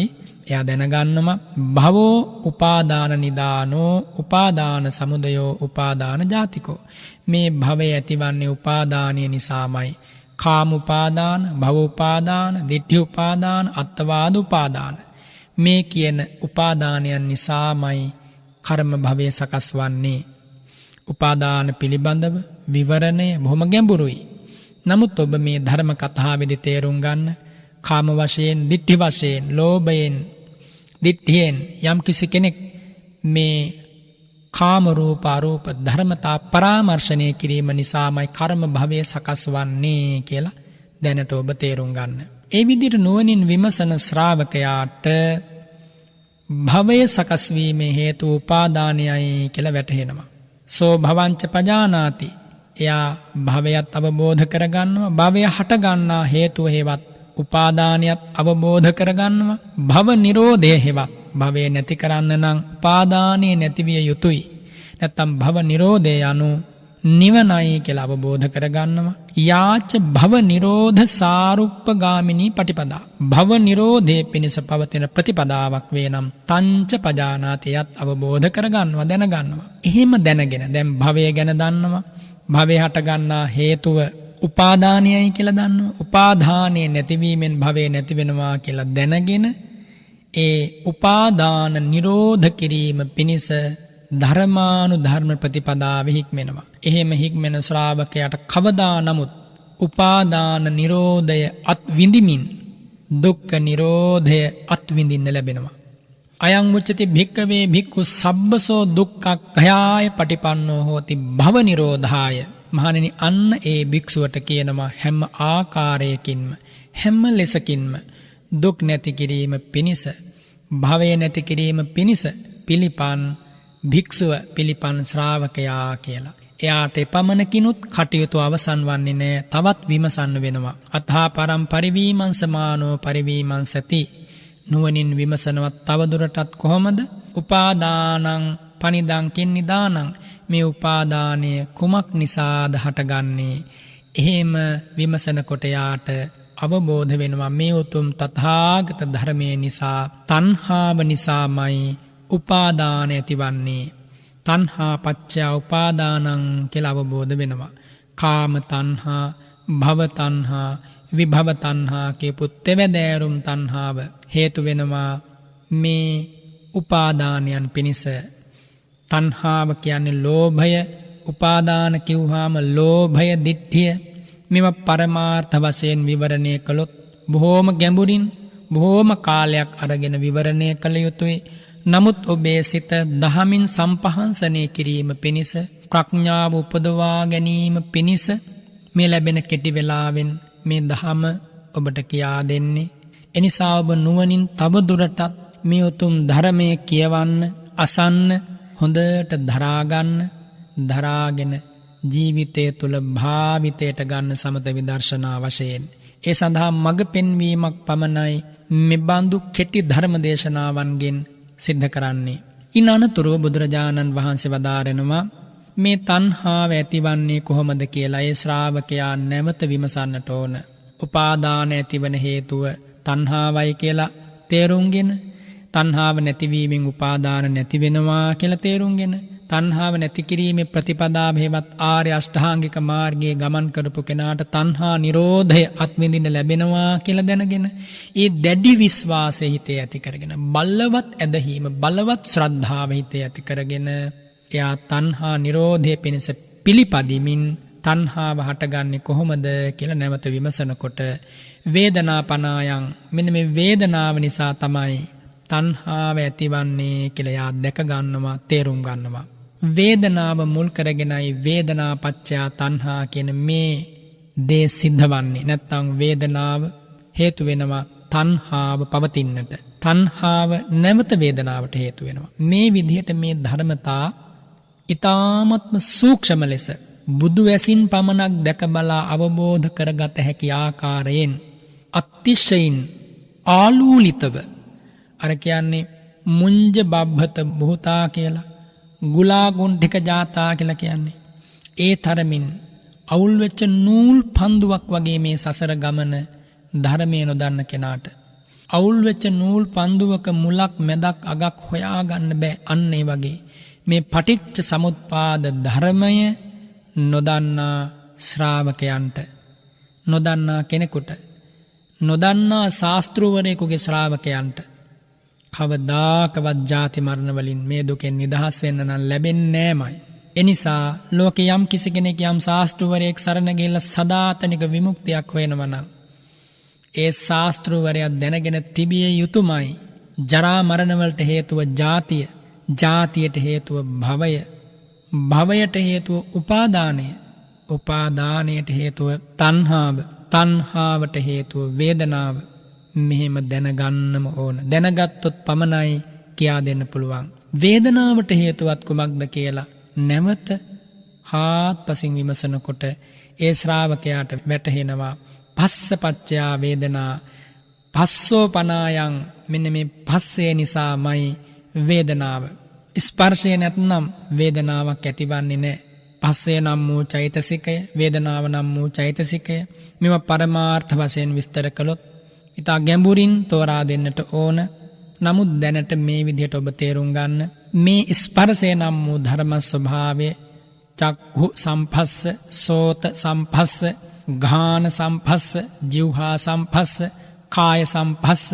එයා දැනගන්නවා භවෝ උපාදාන නිදානෝ උපාදාන සමුදයෝ උපාදාන ජාතිකෝ. මේ භවය ඇතිවන්නේ උපාදානය නිසාමයි. කාම උපාදාන, භව උපාදාන, ditthi උපාදාන, අත්වාද උපාදාන. මේ කියන උපාදානයන් නිසාමයි කර්ම භවය සකස් වන්නේ. උපාදාන පිළිබඳව විවරණය බොහොම ගැඹුරුයි. නමුත් ඔබ මේ ධර්ම කතාවේදී තේරුම් ගන්න කාම වශයෙන්, ditthi වශයෙන්, ලෝභයෙන්, ditthියෙන් යම් කිසි කෙනෙක් මේ කාම රූප අරූප ධර්මතා පරාමර්ශණය කිරීම නිසාමයි කර්ම භවය සකස් වන්නේ කියලා දැනට ඔබ තේරුම් ගන්න. ඒ විදිහට නුවණින් විමසන ශ්‍රාවකයාට භවය සකස් වීමේ හේතු උපාදානයයි කියලා වැටහෙනවා. සෝ භවංච පජානාති. එයා භවයත් අවබෝධ කරගන්නවා. භවය හට ගන්නා හේතුව හේවත් උපාදානියත් අවබෝධ කරගන්නවා. භව නිරෝධය හේවත් භවය නැති කරන්න නම් උපාදානයේ නැතිවිය යුතුයි. නැත්තම් භව නිරෝධය යනු නිවනයි කියලා අවබෝධ කරගන්නවා. යාච භව නිරෝධ සාරුප්පගාමිනී පටිපදා. භව නිරෝධයේ පිණිස පවතින ප්‍රතිපදාවක් වේ නම් තංච පජානාතියත් අවබෝධ කරගන්නවා, දැනගන්නවා. එහෙම දැනගෙන දැන් භවය ගැන දන්නවා. භවය හට ගන්නා හේතුව උපාදානයයි කියලා දන්නවා. උපාදානයේ නැතිවීමෙන් භවය නැති වෙනවා කියලා දැනගෙන ඒ උපාදාන නිරෝධ කිරීම පිණිස ධර්මානුධර්ම ප්‍රතිපදාවෙ හික්මෙනවා. එහෙම හික්මෙන ශ්‍රාවකයාට කවදා නමුත් උපාදාන නිරෝධය අත්විඳිමින් දුක්ඛ නිරෝධය අත්විඳින්න ලැබෙනවා. අයං උච්චති භික්ඛවේ භික්ඛු සබ්බසෝ දුක්ඛක්ඛයාය පටිපන්නෝ හෝති භව නිරෝධාය. මහණෙනි අන්න ඒ භික්ෂුවට කියනවා හැම ආකාරයකින්ම හැම ලෙසකින්ම දුක් නැති කිරීම පිණිස භවය නැති කිරීම පිණිස පිළිපන් භික්ෂුව පිළිපන් ශ්‍රාවකයා කියලා. එයාට එපමණකිනුත් කටයුතු අවසන් වන්නේ නැහැ. තවත් විමසන්න වෙනවා. අත්හා පරම් පරිවීමං සමානෝ පරිවීමං සති. නුවණින් විමසනවත් තවදුරටත් කොහොමද? උපාදානං පනිදං කින්නිදානං. මේ උපාදානය කුමක් නිසාද හටගන්නේ? එහෙම විමසන කොට යාට අවබෝධ වෙනවා මේ උතුම් තථාගත ධර්මයේ නිසා තණ්හාව නිසාමයි උපාදාන ඇතිවන්නේ. තණ්හා පච්චය උපාදානං කියලා අවබෝධ වෙනවා. කාම තණ්හා, භව තණ්හා, විභව තණ්හා කියපු තෙවදෑරුම් තණ්හාව හේතු වෙනවා මේ උපාදානයන් පිණිස. තණ්හාව කියන්නේ ලෝභය, උපාදාන කිව්වාම ලෝභය, ditthිය. මේවා පරමාර්ථ වශයෙන් විවරණය කළොත් බොහෝම ගැඹුරින් බොහෝම කාලයක් අරගෙන විවරණය කළ යුතුයි. නමුත් ඔබේ සිත දහමින් සම්පහන්සනය කිරීම පිණිස, ප්‍රඥාව උපදවා ගැනීම පිණිස මේ ලැබෙන කෙටි වෙලාවෙන් මේ දහම ඔබට කියා දෙන්නේ. එනිසා ඔබ නුවණින් තව දුරටත් මේ උතුම් ධර්මයේ කියවන්න, අසන්න, හොඳට දරාගන්න, දරාගෙන ජීවිතය තුළ භාවිතයට ගන්න සමත විදර්ශනා වශයෙන්. ඒ සඳහා මඟ පෙන්වීමක් පමණයි මෙබඳු කෙටි ධර්ම දේශනාවන්ගෙන් සිද්ධ කරන්නේ. ඉන් අනතුරුව බුදුරජාණන් වහන්සේ වදාරනවා මේ තණ්හාව ඇතිවන්නේ කොහොමද කියලා ඒ ශ්‍රාවකයා නැවත විමසන්නට ඕන. උපාදාන ඇතිවන හේතුව තණ්හාවයි කියලා තේරුම්ගෙන, තණ්හාව නැතිවීමෙන් උපාදාන නැති වෙනවා කියලා තේරුම්ගෙන, තණ්හාව නැති කිරීමේ ප්‍රතිපදාව හේවත් ආර්ය අෂ්ටාංගික මාර්ගයේ ගමන් කරපු කෙනාට තණ්හා නිරෝධය අත්විඳින්න ලැබෙනවා කියලා දැනගෙන, ඒ දැඩි විශ්වාසය හිතේ ඇති කරගෙන, බලවත් ඇදහිීම, බලවත් ශ්‍රද්ධාව හිතේ ඇති කරගෙන, එයා තණ්හා නිරෝධය පිණිස පිළිපදිමින් තණ්හාව හටගන්නේ කොහොමද කියලා නැවත විමසනකොට වේදනා පනායන්, මෙන්න මේ වේදනාව නිසා තමයි තණ්හාව ඇතිවන්නේ කියලා යා දැක ගන්නවා, තේරුම් ගන්නවා. වේදනාව මුල් කරගෙනයි වේදනා පච්චය තණ්හා කියන මේ දේ සිද්ධ වන්නේ. නැත්නම් වේදනාව හේතු වෙනවා තණ්හාව පවතින්නට. තණ්හාව නැවත වේදනාවට හේතු වෙනවා. මේ විදිහට මේ ධර්මතා ඊ타ත්ම සූක්ෂම ලෙස බුදු ඇසින් පමණක් දැක බලා අවබෝධ කරගත හැකි ආකාරයෙන් අතිශයින් ආලූලිතව අර කියන්නේ මුංජ බබ්බත භූතා කියලා, ගුලාගුණ්ඨික ජාතා කියලා කියන්නේ. ඒ තරමින් අවුල් වෙච්ච නූල් පන්දුවක් වගේ මේ සසර ගමන ධර්මය නොදන්න කෙනාට. අවුල් වෙච්ච නූල් පන්දුවක මුලක් මැදක් අගක් හොයාගන්න බෑ. අන්න ඒ වගේ මේ පටිච්ච සමුප්පාද ධර්මය නොදන්නා ශ්‍රාවකයන්ට, නොදන්නා කෙනෙකුට, නොදන්නා ශාස්තෘවරයෙකුගේ ශ්‍රාවකයන්ට කවදාකවත් ජාති මරණ වලින් මේ දුකෙන් නිදහස් වෙන්න නම් ලැබෙන්නේ නෑමයි. එනිසා ලෝකේ යම් කිසි කෙනෙක් යම් ශාස්තෘවරයෙක් සරණ ගිහිල්ලා සදාතනික විමුක්තියක් හොයනවා නම් ඒ ශාස්තෘවරයා දැනගෙන තිබිය යුතුමයි ජරා මරණ වලට හේතුව ජාතිය, ජාතියට හේතුව භවය, භවයට හේතුව උපාදානය, උපාදානයට හේතුව තණ්හාව, තණ්හාවට හේතුව වේදනාව. මෙහෙම දැනගන්නම ඕන. දැනගත්තොත් පමණයි කියා දෙන්න පුළුවන් වේදනාවට හේතුවත් කුමක්ද කියලා. නැවත හාත්පසින් විමසනකොට ඒ ශ්‍රාවකයාට වැටහෙනවා පස්සපච්චයා වේදනා, පස්සෝ පනායන්. මෙන්න මේ පස්සේ නිසාමයි වේදනාව. ස්පර්ශය නැත්නම් වේදනාවක් ඇතිවන්නේ නැහැ. පස්සේ නම් වූ චෛතසිකය, වේදනාව නම් වූ චෛතසිකය, මේවා පරමාර්ථ වශයෙන් විස්තර කළොත් ඉතා ගැඹුරින් තෝරා දෙන්නට ඕන. නමුත් දැනට මේ විදිහට ඔබ තේරුම් ගන්න මේ ස්පර්ශය නම් වූ ධර්ම ස්වභාවය චක්ඛු සම්පස්ස, සෝත සම්පස්ස, ගාන සම්පස්ස, જીවහා සම්පස්ස, කාය සම්පස්ස,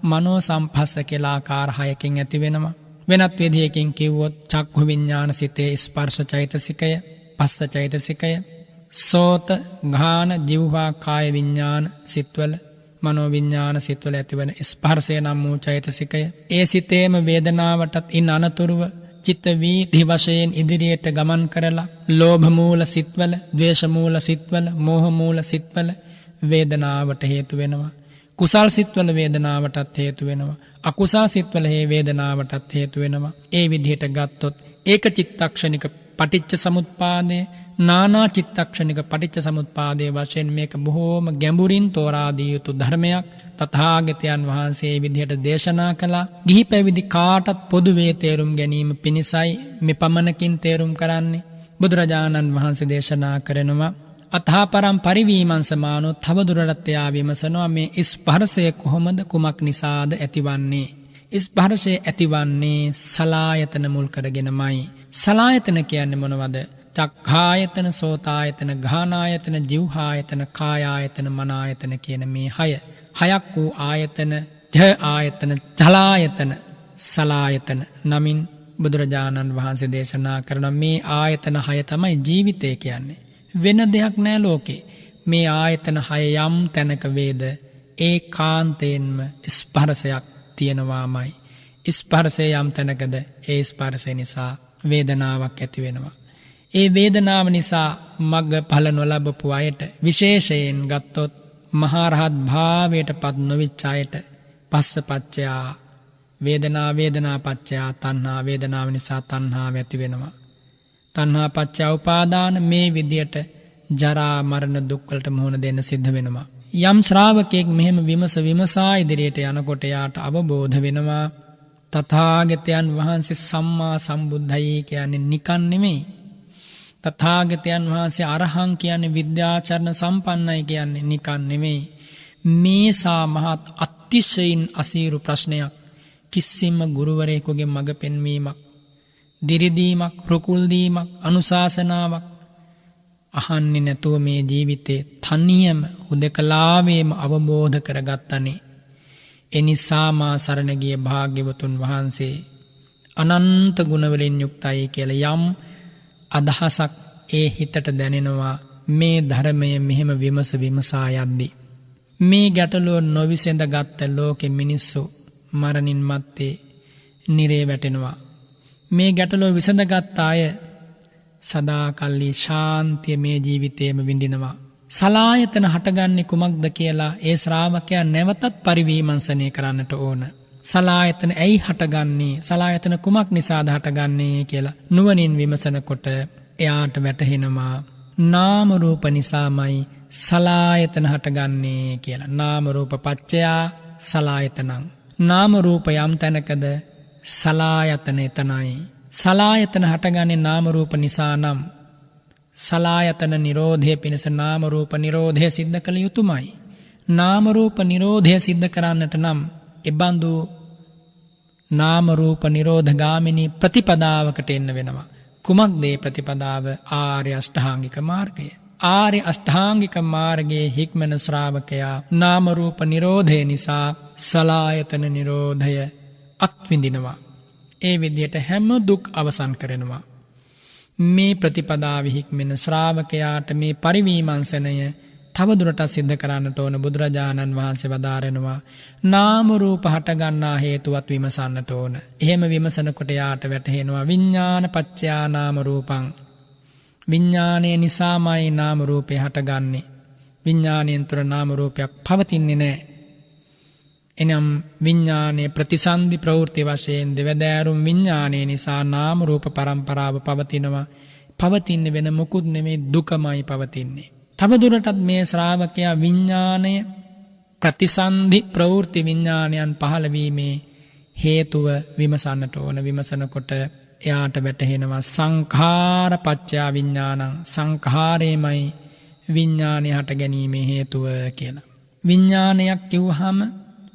මනෝ සම්පස්ස කියලා ආකාර 6කින් ඇති වෙනවා. වෙනත් විදිහකින් කිව්වොත් චක්ඛු විඥාන සිතේ ස්පර්ශ චෛතසිකය, පස්ස චෛතසිකය, සෝත, ගාන, જીවහා, කාය විඥාන සිත්වල, මනෝ විඥාන සිත්වල ඇතිවන ස්පර්ශය නම් වූ චෛතසිකය. ඒ සිතේම වේදනාවටත් ඉන් අනතුරුව චිත්ත වීති වශයෙන් ඉදිරියට ගමන් කරලා ලෝභ මූල සිත්වල, ද්වේෂ මූල සිත්වල, මෝහ මූල සිත්වල වේදනාවට හේතු වෙනවා. කුසල් සිත්වල වේදනාවටත් හේතු වෙනවා. අකුසල් සිත්වල හේ වේදනාවටත් හේතු වෙනවා. ඒ විදිහට ගත්තොත් ඒක චිත්තක්ෂණික පටිච්ච සමුප්පාදය, නානා චිත්තක්ෂණික පටිච්ච සමුප්පාදයේ වශයෙන් මේක බොහෝම ගැඹුරින් තෝරා දිය යුතු ධර්මයක්. තථාගතයන් වහන්සේ මේ විදිහට දේශනා කළා. ගිහි පැවිදි කාටත් පොදුවේ තේරුම් ගැනීම පිණිසයි මේ පමණකින් තේරුම් කරන්නේ. බුදුරජාණන් වහන්සේ දේශනා කරනවා අථාපරම් පරිවීමං සමානෝ. තවදුරටත් එයා විමසනවා මේ ස්පර්ශය කොහොමද, කුමක් නිසාද ඇතිවන්නේ? ස්පර්ශය ඇතිවන්නේ සලායතන මුල් කරගෙනමයි. සලායතන කියන්නේ මොනවද? චක්ඛායතන, සෝතායතන, ගානායතන, જીවහායතන, කායායතන, මනායතන කියන මේ 6. 6ක් වූ ආයතන, ජ ආයතන, චලායතන, සලායතන නමින් බුදුරජාණන් වහන්සේ දේශනා කරන මේ ආයතන 6 තමයි ජීවිතය කියන්නේ. වෙන දෙයක් නෑ ලෝකේ. මේ ආයතන 6 යම් තැනක වේද ඒකාන්තයෙන්ම ස්පර්ශයක් තියෙනවාමයි. ස්පර්ශය යම් තැනකද ඒ ස්පර්ශය නිසා වේදනාවක් ඇති වෙනවා. ඒ වේදනාව නිසා මග්ග ඵල නොලබපු අයට, විශේෂයෙන් ගත්තොත් මහරහත් භාවයට පත් නොවිච්ච අයට පස්සපච්චයා වේදනා, වේදනා පච්චයා තණ්හා, වේදනාව නිසා තණ්හාව ඇති වෙනවා. තණ්හා පච්චයා උපාදාන. මේ විදියට ජරා මරණ දුක් වලට මුහුණ දෙන්න සිද්ධ වෙනවා. යම් ශ්‍රාවකෙක් මෙහෙම විමසා ඉදිරියට යනකොට යාට අවබෝධ වෙනවා තථාගතයන් වහන්සේ සම්මා සම්බුද්ධයි කියන්නේ නිකන් නෙමෙයි. තථාගතයන් වහන්සේ අරහං කියන්නේ විද්‍යාචරණ සම්පන්නයි කියන්නේ නිකන් නෙමෙයි. මේසා මහත් අතිශයින් අසීරු ප්‍රශ්නයක් කිසිම ගුරුවරයෙකුගේ මඟ පෙන්වීමක්, දිරිදීමක්, රුකුල් දීමක්, අනුශාසනාවක් අහන්නේ නැතුව මේ ජීවිතේ තනියම හුදකලාවේම අවබෝධ කරගත්තනේ. එනිසා මා සරණ ගිය භාග්‍යවතුන් වහන්සේ අනන්ත ගුණ වලින් යුක්තයි කියලා යම් අදහසක් ඒ හිතට දැනෙනවා. මේ ධර්මය මෙහෙම විමසා යද්දී මේ ගැටලුව නොවිසඳ ගත්ත ලෝකෙ මිනිස්සු මරණින් මත්තේ නිරේ වැටෙනවා. මේ ගැටලුව විසඳගත් අය සදාකල්ලි ශාන්තිය මේ ජීවිතේම විඳිනවා. සලායතන හටගන්නේ කුමක්ද කියලා ඒ ශ්‍රාවකයා නැවතත් පරිවිමර්ශනය කරන්නට ඕන. සලායතන ඇයි හටගන්නේ? සලායතන කුමක් නිසාද හටගන්නේ කියලා නුවණින් විමසනකොට එයාට වැටහෙනවා නාම රූප නිසාමයි සලායතන හටගන්නේ කියලා. නාම රූප පච්චයා සලායතනං. නාම රූප යම් තැනකද සලායතන එතනයි. සලායතන හටගන්නේ නාම රූප නිසා නම් සලායතන නිරෝධය පිණිස නාම රූප නිරෝධය සිද්ධ කළ යුතුමයි. නාම රූප නිරෝධය සිද්ධ කරන්නට නම් එබඳු නාම රූප නිරෝධ ගාමිනී ප්‍රතිපදාවකට එන්න වෙනවා. කුමක්දේ ප්‍රතිපදාව? ආර්ය අෂ්ටාංගික මාර්ගය. ආර්ය අෂ්ටාංගික මාර්ගයේ හික්මන ශ්‍රාවකයා නාම රූප නිරෝධය නිසා සලායතන නිරෝධය අත්විඳිනවා. ඒ විදියට හැම දුක් අවසන් කරනවා. මේ ප්‍රතිපදාව හික්මන ශ්‍රාවකයාට මේ පරිවීමංසනය තවදුරටත් සිද්ධ කරන්නට ඕන. බුදුරජාණන් වහන්සේ වදාරනවා නාම රූප හටගන්නා හේතුවත් විමසන්නට ඕන. එහෙම විමසනකොට යාට වැටහෙනවා විඥාන පච්චයා නාම රූපං. විඥානය නිසාමයි නාම රූපය හටගන්නේ. විඥානයෙන් තුර නාම රූපයක් පවතින්නේ නැහැ. එනම් විඥානයේ ප්‍රතිසන්දි ප්‍රවෘත්ති වශයෙන් දෙවදෑරුම් විඥානය නිසා නාම රූප පරම්පරාව පවතිනවා. පවතින්නේ වෙන මොකුත් නෙමේ දුකමයි පවතින්නේ. තවදුරටත් මේ ශ්‍රාවකයා විඥානය ප්‍රතිසන්දි ප්‍රවෘත්ති විඥානයන් පහළවීමේ හේතුව විමසන්නට ඕන. විමසනකොට එයාට වැටහෙනවා සංඛාර පච්චයා විඥානං. සංඛාරයමයි විඥානය හට ගැනීමේ හේතුව කියලා. විඥානයක් කිව්වහම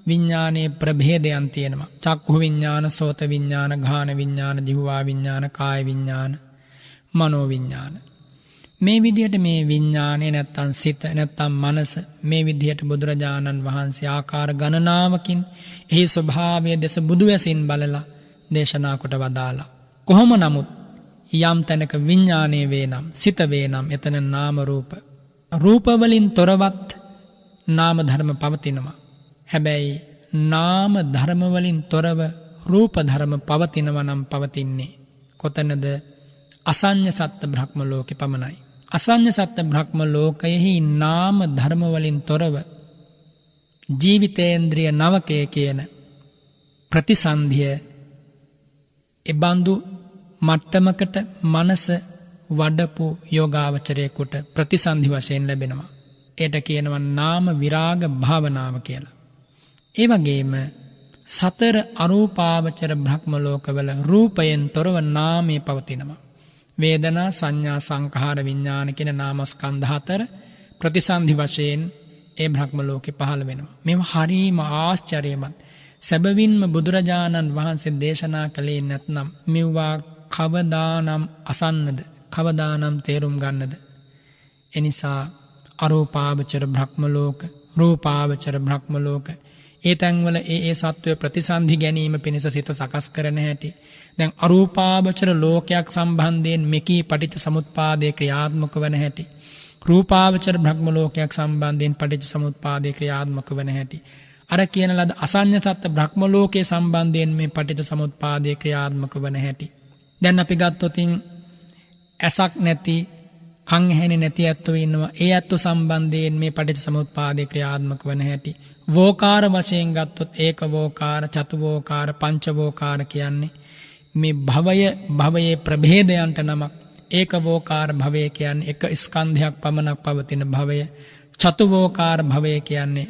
විඥානයේ ප්‍රභේදයන් තියෙනවා. චක්ඛු විඥාන, සෝත විඥාන, ගාහන විඥාන, දිව්වා විඥාන, කාය විඥාන, මනෝ විඥාන. මේ විදිහට මේ විඥානය නැත්තම් සිත නැත්තම් මනස මේ විදිහට බුදුරජාණන් වහන්සේ ආකාර ගණනාවකින් එහි ස්වභාවය දෙස බුදු වැසින් බලලා දේශනා කොට වදාලා. කොහොම නමුත් යම් තැනක විඥානයේ වේනම් සිත වේනම් එතන නාම රූප රූපවලින් තොරවත් නාම ධර්ම පවතිනවා. හැබැයි නාම ධර්මවලින් තොරව රූප ධර්ම පවතිනවා නම් පවතින්නේ කොතනද? අසඤ්ඤ සත්ත්ව බ්‍රහ්ම ලෝකෙ පමණයි. අසඤ්ඤ සත්ත්ව බ්‍රහ්ම ලෝකයෙහි නාම ධර්මවලින් තොරව ජීවිතේන්ද්‍රිය නවකය කියන ප්‍රතිසන්ධිය එබඳු මට්ටමකට මනස වඩපු යෝගාවචරයෙකුට ප්‍රතිසන්ධි වශයෙන් ලැබෙනවා. ඒට කියනවා නාම විරාග භාවනාව කියලා. ඒ වගේම සතර අරූපාවචර බ්‍රහ්ම ලෝකවල රූපයෙන් තොරව නාමයේ පවතිනවා. වේදනා සංඥා සංඛාර විඥාන කියන නාමස්කන්ධ හතර ප්‍රතිසන්ධි වශයෙන් ඒ බ්‍රහ්ම ලෝකේ පහළ වෙනවා. මේවා හරීම ආශ්චර්යමත්. සැබවින්ම බුදුරජාණන් වහන්සේ දේශනා කළේ නැත්නම් මෙවුවා කවදානම් අසන්නද? කවදානම් තේරුම් ගන්නද? එනිසා අරූපාවචර බ්‍රහ්ම ලෝක, රූපාවචර බ්‍රහ්ම ලෝක ඒ තැන්වල ඒ සත්වය ප්‍රතිසන්ධි ගැනීම පිණිස සිත සකස් කරන හැටි. දැන් අරූපාවචර ලෝකයක් සම්බන්ධයෙන් මෙකී පටිච්ච සමුප්පාදේ ක්‍රියාත්මක වන හැටි. රූපාවචර බ්‍රහ්ම ලෝකයක් සම්බන්ධයෙන් පටිච්ච සමුප්පාදේ ක්‍රියාත්මක වන හැටි. අර කියන ලද අසඤ්ඤ සත්ත්ව බ්‍රහ්ම ලෝකයේ සම්බන්ධයෙන් මේ පටිච්ච සමුප්පාදේ ක්‍රියාත්මක වන හැටි. දැන් අපි ගත්තොතින් ඇසක් නැති කන් ඇහෙන්නේ නැති ඇත්තෝ ඉන්නවා. ඒ ඇත්තෝ සම්බන්ධයෙන් මේ පටිච්ච සමුප්පාදේ ක්‍රියාත්මක වන හැටි. වෝකාර වශයෙන් ගත්තොත් ඒක වෝකාර, චතු වෝකාර, පංච වෝකාර කියන්නේ මේ භවයේ ප්‍රභේදයන්ට නමක්. ඒක වෝකාර භවය කියන්නේ එක ස්කන්ධයක් පමණක් පවතින භවය. චතු වෝකාර භවය කියන්නේ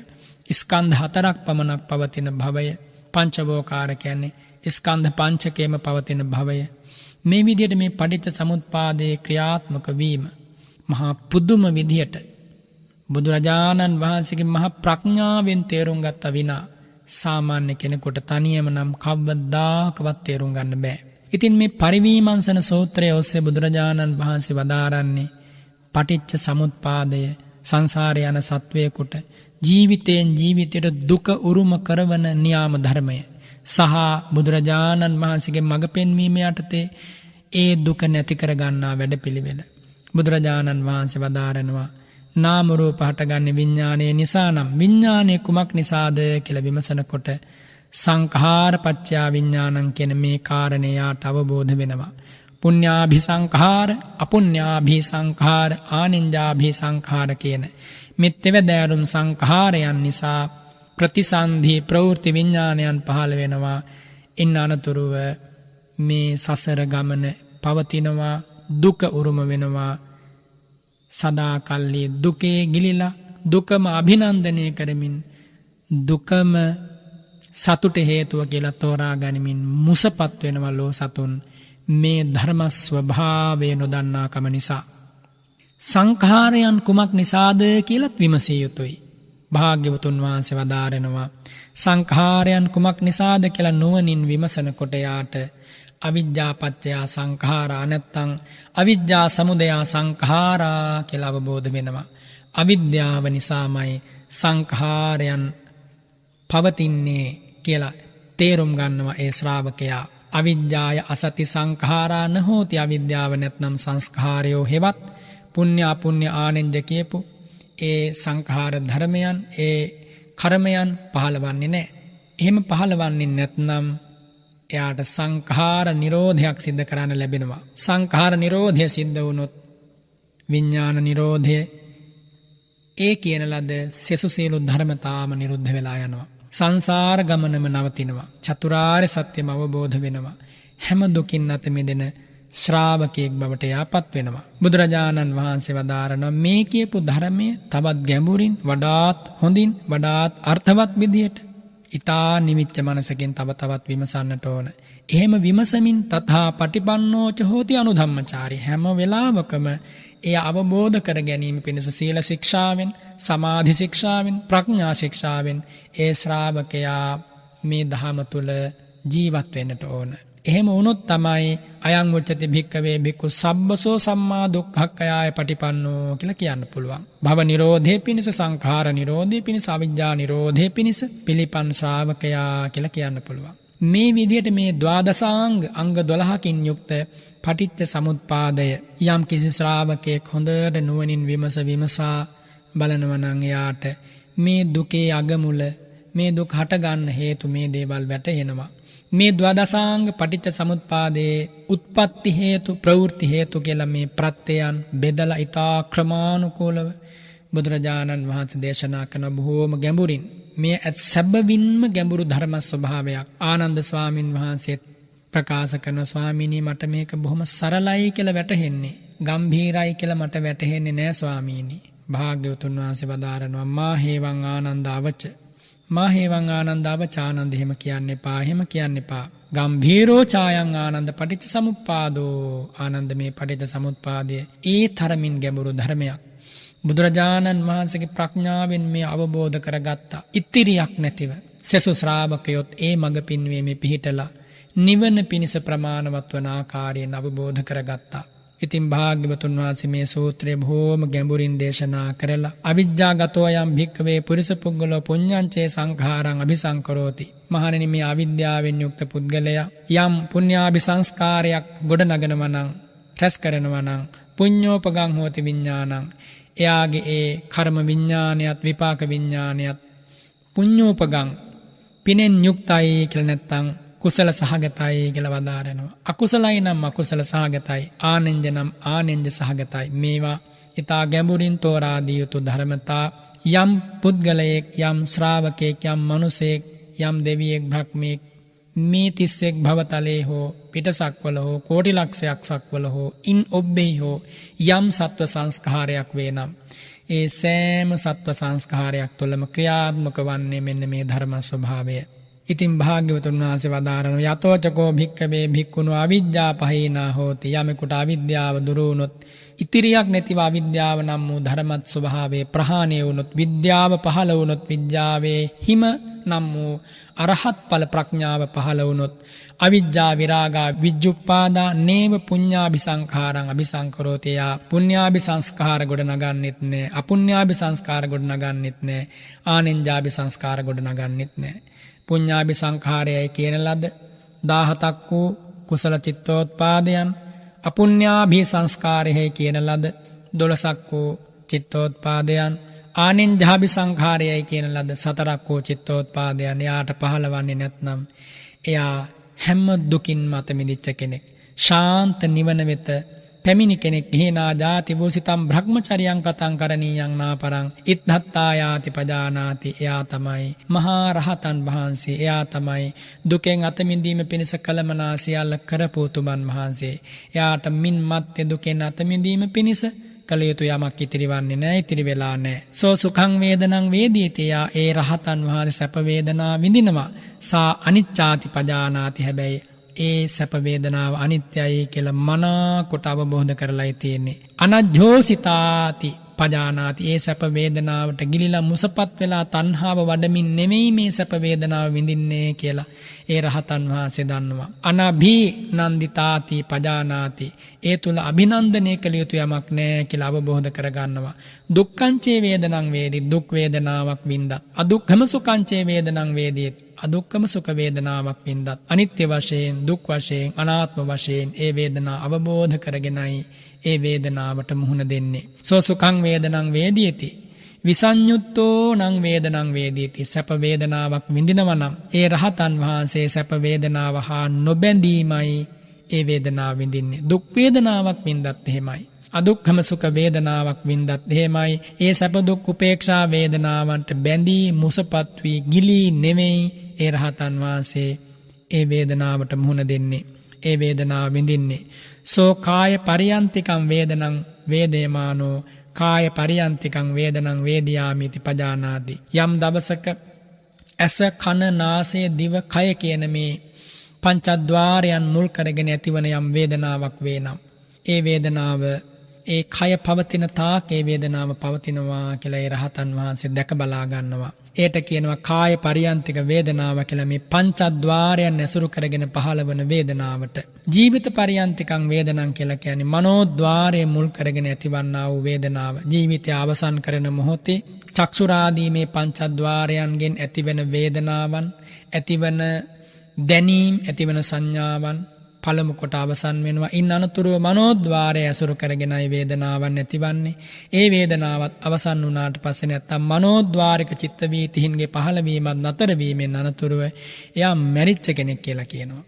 ස්කන්ධ හතරක් පමණක් පවතින භවය. පංච වෝකාර කියන්නේ ස්කන්ධ පංචකයේම පවතින භවය. මේ විදිහට මේ පටිච්ච සමුප්පාදේ ක්‍රියාත්මක වීම මහා පුදුම විදිහට බුදුරජාණන් වහන්සේගේ මහා ප්‍රඥාවෙන් තේරුම් ගත්ත විනා සාමාන්‍ය කෙනෙකුට තනියම නම් කවදාකවත් තේරුම් ගන්න බෑ. ඉතින් මේ පරිවීමංසන සූත්‍රයේ ඔස්සේ බුදුරජාණන් වහන්සේ වදාරන්නේ පටිච්ච සමුප්පාදය සංසාරේ යන සත්වයකට ජීවිතයෙන් ජීවිතයට දුක උරුම කරවන න්‍යාම ධර්මය සහ බුදුරජාණන් වහන්සේගේ මඟ පෙන්වීම යටතේ ඒ දුක නැති කර ගන්නා වැඩපිළිවෙල බුදුරජාණන් වහන්සේ වදාරනවා. නාම රූප හටගන්නේ විඥානයේ නිසා නම් විඥානයේ කුමක් නිසාද කියලා විමසනකොට සංඛාර පත්‍යා විඥානං කියන මේ කාරණේ යාට අවබෝධ වෙනවා. පුඤ්ඤාභි සංඛාර, අපුඤ්ඤාභි සංඛාර, ආනිඤ්ඤාභි සංඛාර කියන මේ තෙවදෑරුම් සංඛාරයන් නිසා ප්‍රතිසන්ධි ප්‍රවෘත්ති විඥානයන් පහළ වෙනවා. ඉන් අනතුරුව මේ සසර ගමන පවතිනවා, දුක උරුම වෙනවා. සදාකල්ලි දුකේ ගිලිලා දුකම අභිනන්දනය කරමින් දුකම සතුට හේතුව කියලා තෝරා ගනිමින් මුසපත් වෙනවලෝ සතුන් මේ ධර්ම ස්වභාවය නොදන්නාකම නිසා. සංඛාරයන් කුමක් නිසාද කියලත් විමසිය යුතුයි. භාග්‍යවතුන් වහන්සේ වදාරනවා සංඛාරයන් කුමක් නිසාද කියලා නුවණින් විමසන කොට යාට අවිජ්ජා පත්‍ය සංඛාරා නැත්තං අවිජ්ජා සමුදය සංඛාරා කියලා අවබෝධ වෙනවා. අවිද්‍යාව නිසාමයි සංඛාරයන් පවතින්නේ කියලා තේරුම් ගන්නවා ඒ ශ්‍රාවකයා. අවිද්‍යාය අසති සංඛාරා නහෝති අවිද්‍යාව නැත්නම් සංස්කාරයෝ හෙවත් පුණ්‍ය අපුණ්‍ය ආනෙන්ජ කියපු ඒ සංඛාර ධර්මයන් ඒ කර්මයන් පහළවන්නේ නැහැ. එහෙම පහළවන්නේ නැත්නම් එයාට සංඛාර නිරෝධයක් සිද්ධ කරන්න ලැබෙනවා. සංඛාර නිරෝධය සිද්ධ වුණොත් විඥාන නිරෝධය ඒ කියන ලද සෙසු සියලු ධර්මතාම නිරුද්ධ වෙලා යනවා. සංසාර ගමනම නවතිනවා. චතුරාර්ය සත්‍යම අවබෝධ වෙනවා. හැම දුකින් අත මිදෙන ශ්‍රාවකයෙක් බවට යාපත් වෙනවා. බුදුරජාණන් වහන්සේ වදාරනවා මේ කියපු ධර්මයේ තවත් ගැඹුරින් වඩාත් හොඳින් වඩාත් අර්ථවත් විදියට ඊතා නිමිච්ච මනසකින් තව තවත් විමසන්නට ඕන. එහෙම විමසමින් තථා පටිපන්නෝච හෝති අනුධම්මචාරී හැම වෙලාවකම එය අවබෝධ කර ගැනීම පිණිස සීල ශික්ෂාවෙන් සමාධි ශික්ෂාවෙන් ප්‍රඥා ශික්ෂාවෙන් ඒ ශ්‍රාවකයා මේ ධහම තුල ජීවත් වෙන්නට ඕන. එහෙම වුණොත් තමයි අයං උච්චති භික්කවේ භික්ඛු සබ්බසෝ සම්මා දුක්ඛක්ඛයාය පටිපන්නෝ කියලා කියන්න පුළුවන්. භව නිරෝධේ පිණිස සංඛාර නිරෝධේ පිණිස අවිජ්ජා නිරෝධේ පිණිස පිළිපන් ශ්‍රාවකයා කියලා කියන්න පුළුවන්. මේ විදිහට මේ ද්වාදසාංග අංග 12කින් යුක්ත පටිච්ච සමුප්පාදය යම් කිසි ශ්‍රාවකයෙක් හොඳට නුවණින් විමසා බලනවා නම් එයාට මේ දුකේ අගමුල මේ දුක් හටගන්න හේතු මේ දේවල් වැටහෙනවා. මේ ද්වාදසාංග පටිච්ච සමුප්පාදයේ උත්පත්ති හේතු ප්‍රවෘත්ති හේතු කියලා මේ ප්‍රත්‍යයන් බෙදලා ඊතා ක්‍රමානුකූලව බුදුරජාණන් වහන්සේ දේශනා කරන බොහෝම ගැඹුරින් මේ සැබවින්ම ගැඹුරු ධර්ම ස්වභාවයක් ආනන්ද ස්වාමින් වහන්සේ ප්‍රකාශ කරන ස්වාමීනි මට මේක බොහොම සරලයි කියලා වැටහෙන්නේ ගම්භීරයි කියලා මට වැටහෙන්නේ නෑ ස්වාමීනි. භාග්‍යවතුන් වහන්සේ වදාරනවා මා හේවං ආනන්දාවච මා හේවං ආනන්දාවච ආනන්ද එහෙම කියන්න එපා එහෙම කියන්න එපා. ගම්භීරෝ ඡායං ආනන්ද පටිච්ච සමුප්පාදෝ ආනන්ද මේ පටිච්ච සමුප්පාදය ඒ තරමින් ගැඹුරු ධර්මයක්. බුදුරජාණන් වහන්සේගේ ප්‍රඥාවෙන් මේ අවබෝධ කරගත්තා. ඉතිරියක් නැතිව සසු ශ්‍රාවකයොත් ඒ මඟ පින්වීමේ පිහිටලා නිවන පිණිස ප්‍රමාණවත් වන ආකාරයෙන් අවබෝධ කරගත්තා. ඉතින් භාග්‍යවතුන් වහන්සේ මේ සූත්‍රය බොහෝම ගැඹුරින් දේශනා කරලා අවිජ්ජාගතෝ යම් භික්ඛවේ පුරිස පුද්ගලෝ පුඤ්ඤංචේ සංඛාරං අபிසංකරෝති. මහණෙනි මේ අවිද්‍යාවෙන් යුක්ත පුද්ගලයා යම් පුඤ්ඤාභි සංස්කාරයක් ගොඩ නගනවා නම් රැස් කරනවා නම් පුඤ්ඤෝපගං හෝති විඥානං එයාගේ ඒ කර්ම විඥානයත් විපාක විඥානයත් පුඤ්ඤෝපගං පිනෙන් යුක්තයි කියලා නැත්තම් කුසල සහගතයි කියලා වදාරනවා. අකුසලයි නම් අකුසල සහගතයි ආනෙන්ජ නම් ආනෙන්ජ සහගතයි. මේවා ඊතා ගැඹුරින් තෝරා දිය යුතු ධර්මතා යම් පුද්ගලයෙක් යම් ශ්‍රාවකයෙක් යම් මනුසෙක් යම් දෙවියෙක් බ්‍රහ්මෙක් මේ 31 භවතලේ හෝ පිටසක්වල හෝ කෝටි ලක්ෂයක් සක්වල හෝ ඉන් ඔබ්බේ හෝ යම් සත්ව සංස්කාරයක් වේ නම් ඒ සෑම සත්ව සංස්කාරයක් තුළම ක්‍රියාත්මක වන්නේ මෙන්න මේ ධර්ම ස්වභාවය. ඉතින් භාග්‍යවතුන් වහන්සේ වදාරන යතෝචකෝ භික්ඛවේ භික්ඛුනෝ අවිජ්ජා පහේනා හෝති යමෙකුට අවිද්‍යාව දුරු වුනොත් ඉතිරියක් නැතිව අවිද්‍යාව නම් වූ ධර්මත් ස්වභාවයේ ප්‍රහාණය වුනොත් විද්‍යාව පහළ වුනොත් විද්‍යාවේ හිම නම් වූ අරහත් ඵල ප්‍රඥාව පහළ වුනොත් අවිජ්ජා විරාගා විජ්ජුප්පාදා නේව පුඤ්ඤාභි සංඛාරං අபிසංකරෝති යා පුඤ්ඤාභි සංස්කාර ගොඩ නගන්නෙත් නෑ අපුඤ්ඤාභි සංස්කාර ගොඩ නගන්නෙත් නෑ ආනෙන්ජාභි සංස්කාර ගොඩ නගන්නෙත් නෑ. පුඤ්ඤාභි සංඛාරයයි කියන ලද 17ක් වූ කුසල චිත්තෝත්පාදයන් අපුඤ්ඤාභි සංස්කාරයයි කියන ලද 12ක් වූ චිත්තෝත්පාදයන් ආනෙන්ජාභි සංඛාරයයි කියන ලද 4ක් වූ චිත්තෝත්පාදයන් යාට පහළවන්නේ නැත්නම් එයා හැම දුකින් මත මිදිච්ච කෙනෙක් ශාන්ත නිවන වෙත පැමිණි කෙනෙක්. හේනා ජාති වූසිතම් බ්‍රහ්මචරියං කතං කරණීයං නාපරං ඉත්හත්තායාති පජානාති. එයා තමයි මහා රහතන් වහන්සේ. එයා තමයි දුකෙන් අත මිදීම පිණිස කලමනා සියල්ල කරපු තුමන් වහන්සේ. එයාට මින් මත්තේ දුකෙන් අත මිදීම පිණිස කළ යුතු යමක් ඉතිරි වන්නේ නැහැ, ඉතිරි වෙලා නැහැ. සෝ සුඛං වේදනං වේදීති, යා ඒ රහතන් වහන්සේ සැප වේදනා විඳිනවා. සා අනිච්ඡාති පජානාති, හැබැයි ඒ සැප වේදනාව අනිත්‍යයි කියලා මනා කොට අවබෝධ කරලායි තියෙන්නේ. අනජ්ජෝසිතාති පජානාති, ඒ සැප වේදනාවට ගිලිලා මුසපත් වෙලා තණ්හාව වඩමින් නෙමෙයි මේ සැප වේදනාව විඳින්නේ කියලා ඒ රහතන් වහන්සේ දන්නවා. අනභී නන්දිතාති පජානාති, ඒ තුල අභිනන්දනය කළ යුතු යමක් නැහැ කියලා අවබෝධ කරගන්නවා. දුක්ඛංචේ වේදනං වේදි, දුක් වේදනාවක් වින්දත්. අදුක්ඛම සුඛංචේ වේදනං වේදි, අදුක්ඛම සුඛ වේදනාවක් වින්දත්. අනිත්‍ය වශයෙන්, දුක් වශයෙන්, අනාත්ම වශයෙන් ඒ වේදනාව අවබෝධ කරගෙනයි ඒ වේදනාවට මුහුණ දෙන්නේ. සෝ සුඛං වේදනං වේදීති විසඤ්ඤුත්තෝ නං වේදනං වේදීති, සැප වේදනාවක් විඳිනවා නම් ඒ රහතන් වහන්සේ සැප වේදනාව හා නොබැඳීමයි ඒ වේදනාව විඳින්නේ. දුක් වේදනාවක් වින්දත් එහෙමයි, අදුක්ඛම සුඛ වේදනාවක් වින්දත් එහෙමයි. ඒ සැප දුක් උපේක්ෂා වේදනාවන්ට බැඳී මුසපත් වී ගිලී නෙමෙයි ඒ රහතන් වහන්සේ ඒ වේදනාවට මුහුණ දෙන්නේ, ඒ වේදනාව විඳින්නේ. සෝ කාය පරියන්තිකං වේදනං වේදේමානෝ, කාය පරියන්තිකං වේදනං වේදියාමිති පජානාති. යම් දවසක ඇස කන නාසය දිව කය කියන මේ පංචද්වාරයන් මුල් කරගෙන ඇතිවන යම් වේදනාවක් වේනම්, ඒ වේදනාව ඒ කය පවතින තාක් ඒ වේදනාව පවතිනවා කියලා ඒ රහතන් වහන්සේ දැක බලා ගන්නවා. ඒට කියනවා කාය පරියන්තික වේදනාව කියලා, මේ පංචද්වාරයන් ඇසුරු කරගෙන පහළවන වේදනාවට. ජීවිත පරියන්තිකං වේදනං කියලා කියන්නේ මනෝද්වාරය මුල් කරගෙන ඇතිවන්නා වූ වේදනාව. ජීවිතය අවසන් කරන මොහොතේ චක්ෂුරාදී මේ පංචද්වාරයන්ගෙන් ඇතිවන වේදනාවන්, ඇතිවන දැනීම්, ඇතිවන සංඥාවන් පළමු කොට අවසන් වෙනවා. ඉන් අනතුරුව මනෝද්වාරය ඇසුරු කරගෙනයි වේදනාවන් ඇතිවන්නේ. ඒ වේදනාවත් අවසන් වුණාට පස්සේ නැත්තම් මනෝද්වාරික චිත්ත වීතිහින්ගේ පහළවීමත් නතර වීමෙන් අනතුරුව එයා මැරිච්ච කෙනෙක් කියලා කියනවා.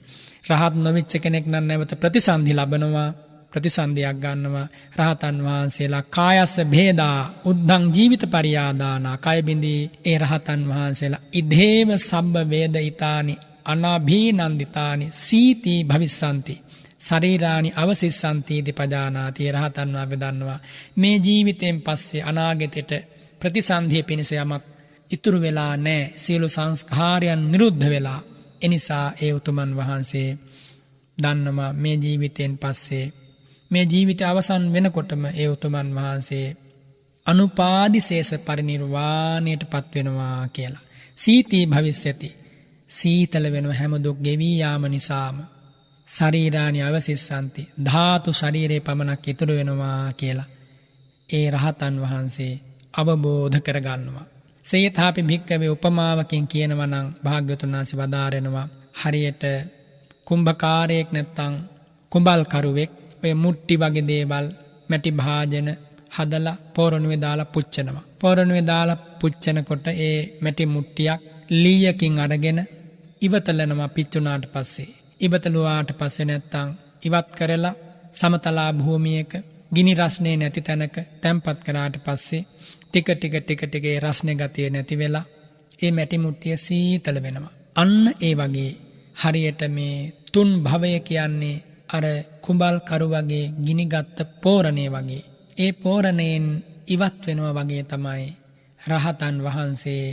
රහත් නොවිච්ච කෙනෙක් නම් නැවත ප්‍රතිසන්දි ලබනවා, ප්‍රතිසන්දියක් ගන්නවා. රහතන් වහන්සේලා කායස්ස භේදා උද්ධං ජීවිත පරියාදානා, කය බිඳී ඒ රහතන් වහන්සේලා ඉදේව සබ්බ වේදිතානි අනාභීනන්දිතානි සීති භවිස්සන්ති ශරීරානි අවසිස්සන්තිති පජානාති. රහතන් වහන්සේ දන්නවා මේ ජීවිතයෙන් පස්සේ අනාගතයට ප්‍රතිසන්දිය පිණිස යමක් ඉතුරු වෙලා නැහැ. සියලු සංස්කාරයන් නිරුද්ධ වෙලා. එනිසා ඒ උතුමන් වහන්සේ දන්නවා මේ ජීවිතයෙන් පස්සේ, මේ ජීවිතය අවසන් වෙනකොටම ඒ උතුමන් වහන්සේ අනුපාදිශේෂ පරිනිර්වාණයට පත් වෙනවා කියලා. සීති භවිස්සති, සීතල වෙනවා හැම දුක් ගෙවී යාම නිසාම. ශරීරානි අවසිස්සන්ති, ධාතු ශරීරේ පමණක් ඉතුරු වෙනවා කියලා ඒ රහතන් වහන්සේ අවබෝධ කරගන්නවා. සේයථාපි භික්කවේ උපමාවකින් කියනවා නම් භාග්‍යවතුන් වහන්සේ වදාරනවා, හරියට කුම්භකාරයෙක් නැත්තම් කුඹල් කරුවෙක් ඔය මුට්ටි වගේ දේවල් මැටි භාජන හදලා පොරණුවේ දාලා පුච්චනවා. පොරණුවේ දාලා පුච්චනකොට ඒ මැටි මුට්ටියක් ලීයකින් අරගෙන ඉවතලනවා. පිච්චුනාට පස්සේ ඉවතලුවාට පස්සේ නැත්තම් ඉවත් කරලා සමතලා භූමියක ගිනි රස්නේ නැති තැනක තැම්පත් කරාට පස්සේ ටික ටික ඒ රස්නේ ගතිය නැති වෙලා ඒ මැටි මුට්ටිය සීතල වෙනවා. අන්න ඒ වගේ හරියට මේ තුන් භවය කියන්නේ අර කුඹල් කරු වගේ ගිනිගත් පෝරණේ වගේ. ඒ පෝරණයෙන් ඉවත් වෙනවා වගේ තමයි රහතන් වහන්සේ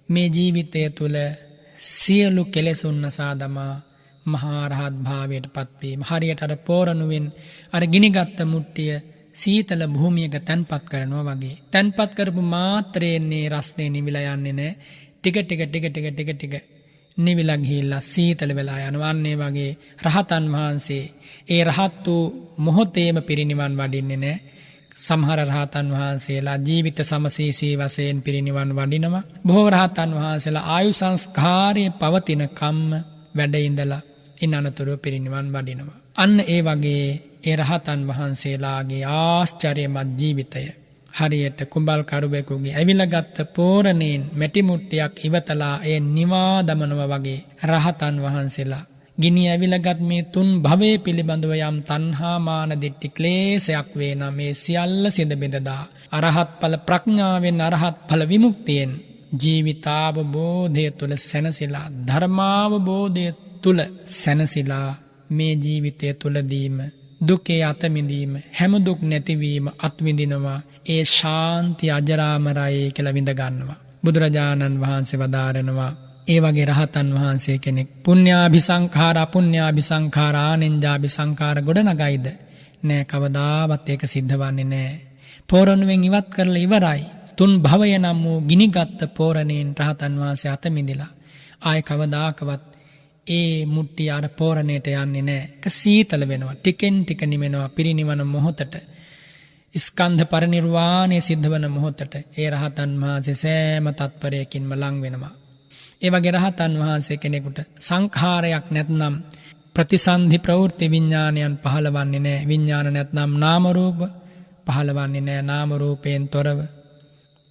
මේ ජීවිතය තුළ සියලු කෙලෙසුන් නසා දමා මහා රහත් භාවයට පත්වීම. හරියට අර පෝරණුවෙන් අර ගිනිගත් මුට්ටිය සීතල භූමියක තැන්පත් කරනවා වගේ. තැන්පත් කරපු මාත්‍රයෙන්නේ රස්නේ නිවිලා යන්නේ නැහැ. ටික නිවිලා ගිහිල්ලා සීතල වෙලා යනවා. අන්න ඒ වගේ රහතන් වහන්සේ ඒ රහත් වූ මොහොතේම පිරිනිවන් වඩින්නේ නැහැ. සමහර රහතන් වහන්සේලා ජීවිත සමසීසී වශයෙන් පිරිනිවන් වඩිනවා. බොහෝ රහතන් වහන්සේලා ආයු සංස්කාරයේ පවතින කම්ම වැඩ ඉඳලා ඉන් අනතුරුව පිරිනිවන් වඩිනවා. අන්න ඒ වගේ ඒ රහතන් වහන්සේලාගේ ආශ්චර්යමත් ජීවිතය හරියට කුඹල් කරුවෙකුගේ ඇවිලගත් පෝරණයෙන් මැටි මුට්ටියක් ඉවතලා ඒ නිවා දමනවා වගේ රහතන් වහන්සේලා ගිනි ඇවිලගත් මේ තුන් භවයේ පිළිබඳව යම් තණ්හා මාන දිට්ඨි ක්ලේශයක් වේ නම් මේ සියල්ල සිඳ බෙදදා අරහත් ඵල ප්‍රඥාවෙන් අරහත් ඵල විමුක්තියෙන් ජීවිතාවබෝධය තුළ සැනසෙලා ධර්මාවබෝධය තුළ සැනසෙලා මේ ජීවිතය තුළදීම දුකේ අතමිඳීම හැම දුක් නැතිවීම අත්විඳිනවා. ඒ ශාන්ති අජරාමරයි කියලා විඳ ගන්නවා. බුදුරජාණන් වහන්සේ වදාරනවා ඒ වගේ රහතන් වහන්සේ කෙනෙක් පුඤ්ඤාභිසංඛාර අපුඤ්ඤාභිසංඛාර ආනෙන්ජාභිසංඛාර ගොඩනගයිද? නෑ, කවදාවත් ඒක සිද්ධ වන්නේ නෑ. පෝරණුවෙන් ඉවත් කරලා ඉවරයි. තුන් භවය නම් වූ ගිනිගත් පෝරණයෙන් රහතන් වහන්සේ අත මිදිලා ආය කවදාකවත් ඒ මුට්ටිය අර පෝරණයට යන්නේ නෑ. ඒක සීතල වෙනවා. ටිකෙන් ටික නිවෙනවා. පිරිනිවන මොහොතට ස්කන්ධ පරිනිර්වාණය සිද්ධ වන මොහොතට ඒ රහතන් වහන්සේ සෑම තත්පරයකින්ම ලං වෙනවා. ඒ වගේ රහතන් වහන්සේ කෙනෙකුට සංඛාරයක් නැත්නම් ප්‍රතිසන්ධි ප්‍රවෘත්ති විඥානයන් පහළවන්නේ නැහැ. විඥාන නැත්නම් නාම රූප පහළවන්නේ නැහැ. නාම රූපයෙන් තොරව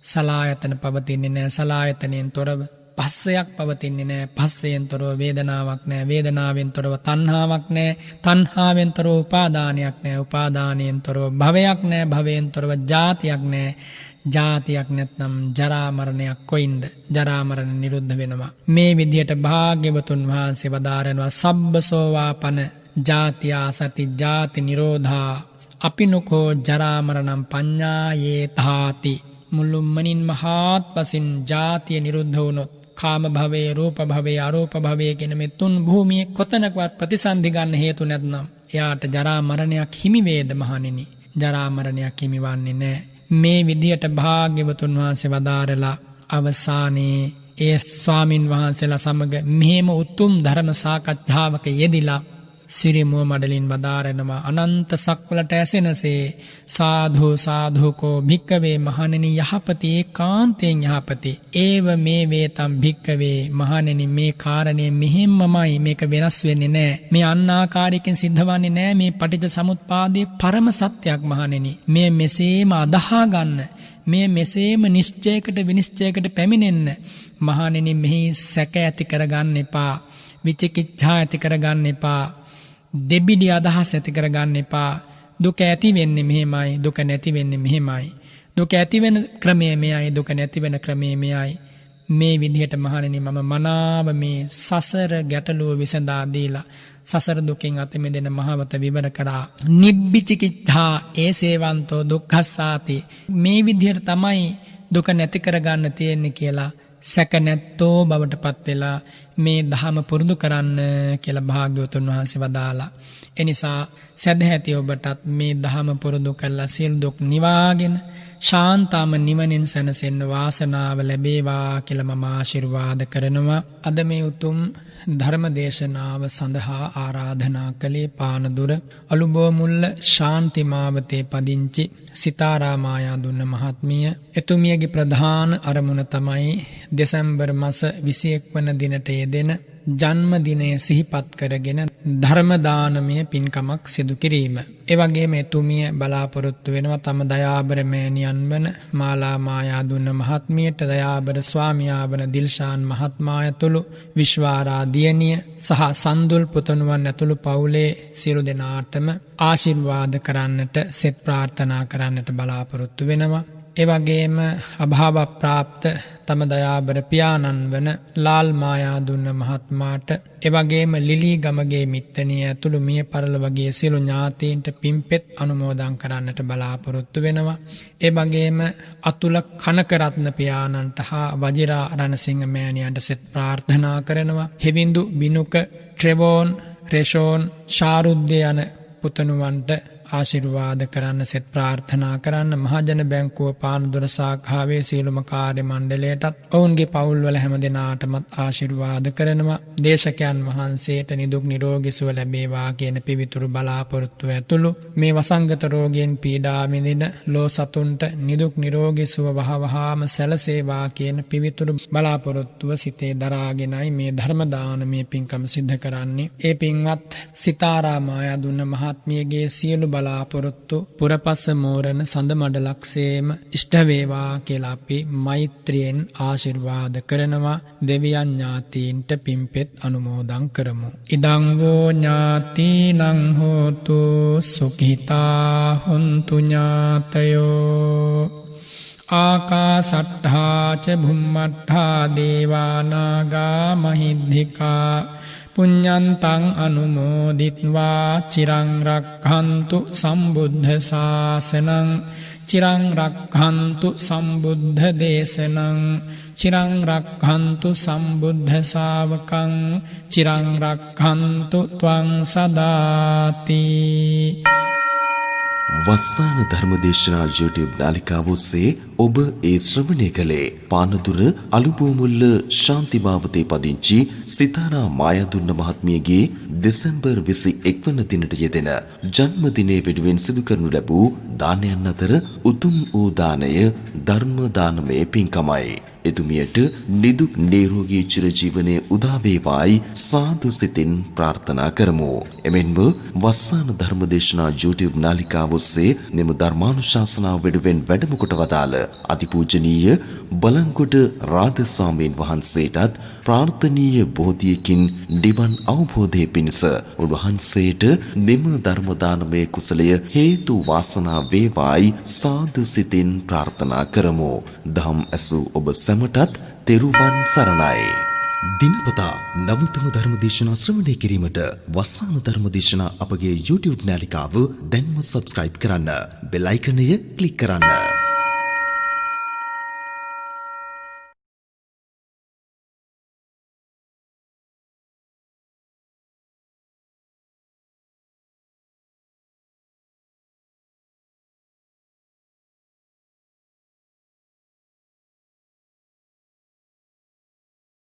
සලආයතන පවතින්නේ නැහැ. සලආයතනෙන් තොරව පස්සයක් පවතින්නේ නැහැ. පස්සයෙන් තොරව වේදනාවක් නැහැ. වේදනාවෙන් තොරව තණ්හාවක් නැහැ. තණ්හාවෙන් තොරව උපාදානයක් නැහැ. උපාදානයෙන් තොරව භවයක් නැහැ. භවයෙන් තොරව ජාතියක් නැහැ. ජාතියක් නැත්නම් ජරා මරණයක් කොයින්ද? ජරා මරණ නිරුද්ධ වෙනවා. මේ විදිහට භාග්‍යවතුන් වහන්සේ වදාරනවා සබ්බසෝවාපන ජාතියා සති ජාති නිරෝධා අපිනුකෝ ජරා මරණම් පඤ්ඤායේ තාති. මුළුමනින් මහත් වශයෙන් ජාතිය නිරුද්ධ වුණොත් කාම භවයේ රූප භවයේ අරූප භවයේ කියන මේ තුන් භූමියේ කොතනකවත් ප්‍රතිසන්දි ගන්න හේතු නැත්නම් එයාට ජරා මරණයක් හිමි වේද මහණෙනි? ජරා මරණයක් හිමි වන්නේ නැහැ. මේ විදියට භාග්‍යවතුන් වහන්සේ වදාරලා අවසානයේ ඒ ස්වාමින් වහන්සේලා සමග මෙහෙම උතුම් ධර්ම සාකච්ඡාවක යෙදිලා සිරිමුව මඩලින් වදාරනවා අනන්ත සක්වලට ඇසෙනසේ සාධු සාධුකෝ භික්කවේ මහණෙනි යහපති ඒකාන්තයෙන් යහපති ඒව මේ වේතම් භික්කවේ මහණෙනි මේ කාරණය මෙහෙම්මමයි මේක වෙනස් වෙන්නේ නැහැ මේ අන්නාකාරයකින් සිද්ධවන්නේ නැහැ මේ පටිච්ච සමුප්පාදයේ පරම සත්‍යයක් මහණෙනි මේ මෙසේම අදහා ගන්න මේ මෙසේම නිශ්චයකට විනිශ්චයකට පැමිණෙන්න මහණෙනි මෙහි සැක ඇති කරගන්න එපා විචිකිච්ඡා ඇති කරගන්න එපා දෙබිඩි අදහස් ඇති කරගන්න එපා දුක ඇති වෙන්නේ මෙහෙමයි දුක නැති වෙන්නේ මෙහෙමයි දුක ඇති වෙන ක්‍රමය මෙයයි දුක නැති වෙන ක්‍රමය මෙයයි මේ විදිහට මහණෙනි මම මනාව මේ සසර ගැටලුව විසඳා දීලා සසර දුකින් අත මිදෙන මහවත විවර කරා නිබ්බිචිකිච්ඡා ඒසේවන්තෝ දුක්ඛස්සාති මේ විදිහට තමයි දුක නැති කරගන්න තියෙන්නේ කියලා සැක නැත්තෝ බවට පත් වෙලා මේ ධහම පුරුදු කරන්න කියලා භාග්‍යවතුන් වහන්සේ වදාලා. එනිසා සදහැති ඔබටත් මේ ධහම පුරුදු කරලා සියලු දුක් නිවාගෙන ශාන්තම නිවනින් සැනසෙන්න වාසනාව ලැබේවා කියලා මම ආශිර්වාද කරනවා. අද මේ උතුම් ධර්ම දේශනාව සඳහා ආරාධනා කළේ පානදුර අලුබෝමුල්ල ශාන්ති මාවතේ පදිංචි සිතාරා මායාදුන්න මහත්මිය. එතුමියගේ ප්‍රධාන අරමුණ තමයි දෙසැම්බර් මාස 21 වන දිනට යෙදෙන ජන්ම දිනය සිහිපත් කරගෙන ධර්ම දානමය පින්කමක් සිදු කිරීම. ඒ වගේම එතුමිය බලාපොරොත්තු වෙනවා තම දයාබර මෑණියන් වන මාලා මායාදුන්න මහත්මියට දයාබර ස්වාමියා වන දිල්ෂාන් මහත්මයා ඇතුළු විශ්වාරා දියණිය සහ සන්දුල් පුතණුවන් ඇතුළු පවුලේ සියලු දෙනාටම ආශිර්වාද කරන්නට සෙත් ප්‍රාර්ථනා කරන්නට බලාපොරොත්තු වෙනවා. ඒ වගේම අභාව ප්‍රාප්ත තම දයාබර පියාණන් වන ලාල් මායාදුන්න මහත්මයාට ඒ වගේම ලිලී ගමගේ මිත්තණිය ඇතුළු මිය පරලොවගේ සියලු ඥාතීන්ට පින්පෙත් අනුමෝදන් කරන්නට බලාපොරොත්තු වෙනවා. ඒ වගේම අතුල කනකරත්න පියාණන්ට හා වජිරා රණසිංහ මෑණියන්ට සෙත් ප්‍රාර්ථනා කරනවා. හෙවිඳු බිනුක ට්‍රෙවෝන් රේෂෝන් ශාරුද්‍ය යන පුතණුවන්ට ආශිර්වාද කරන්න සෙත් ප්‍රාර්ථනා කරන්න මහජන බැංකුව පානදුර ශාඛාවේ සියලුම කාර්ය මණ්ඩලයටත් ඔවුන්ගේ පවුල්වල හැම දෙනාටමත් ආශිර්වාද කරනවා. දේශකයන් වහන්සේට නිදුක් නිරෝගී සුව ලැබේවා කියන පිවිතුරු බලාපොරොත්තු ඇතුළු මේ වසංගත රෝගයෙන් පීඩා විඳින ලෝ සතුන්ට නිදුක් නිරෝගී සුව වහවහාම සැලසේවා කියන පිවිතුරු බලාපොරොත්තුව සිතේ දරාගෙනයි මේ ධර්ම දානමය පින්කම සිද්ධ කරන්නේ. ඒ පින්වත් සිතාරා මායාදුන්න මහත්මියගේ සියලු බලාපොරොත්තු පුරපස මෝරණ සඳ මඩලක්සේම ඉෂ්ට වේවා කියලා අපි මෛත්‍රියෙන් ආශිර්වාද කරනවා. දෙවියන් ඥාතීන්ට පින්පෙත් අනුමෝදන් කරමු. ඉදං වූ ඥාතිනං හෝතු සුඛිතා හොන්තු ඥාතයෝ ආකාසට්ඨා ච භුම්මට්ඨා දේවානාගා මහිද්దికා පුඤ්ඤන්තං අනුමෝදිත්වා චිරං රක්ඛන්තු සම්බුද්ධ ශාසනං චිරං රක්ඛන්තු සම්බුද්ධ දේශනං චිරං රක්ඛන්තු සම්බුද්ධ ශාවකං චිරං රක්ඛන්තු ත්වං සදාති. වස්සාන ධර්මදේශනා YouTube නාලිකාව ඔස්සේ ඔබ ඒ ශ්‍රවණය කළේ පානදුර අලුබෝමුල්ල ශාන්තිමාවතේ පදිංචි සිතාරා මායදුන්න මහත්මියගේ දෙසැම්බර් 21 වන දිනට යෙදෙන ජන්මදිනයේ වෙනුවෙන් සිදු කරනු ලැබූ දානයන් අතර උතුම් වූ දානය ධර්ම දානමය පින්කමයි. එතුමියට නිදුක් නිරෝගී චිරජීවනයේ උදා වේවායි සාදු සිතින් ප්‍රාර්ථනා කරමු. එමෙන්ම වස්සාන ධර්මදේශනා YouTube නාලිකාව ඔස්සේ මෙම ධර්මානුශාසනාව වෙනුවෙන් වැඩම කොට වදාළ අතිපූජනීය බලංගොඩ රාධස්වාමීන් වහන්සේටත් ප්‍රාර්ථනීය බෝධියකින් නිවන් අවබෝධය පිණිස උන්වහන්සේට මෙම ධර්ම දානමය කුසලය හේතු වාසනා වේවායි සාදු සිතින් ප්‍රාර්ථනා කරමු. දහම් ඇසූ ඔබ සැමටත් තෙරුවන් සරණයි. දිනපතා නවතම ධර්මදේශනා ශ්‍රවණය කිරීමට වස්සාන ධර්මදේශනා අපගේ YouTube නාලිකාව දැන්ම සබ්ස්ක්‍රයිබ් කරන්න. බෙල් අයිකනය ක්ලික් කරන්න.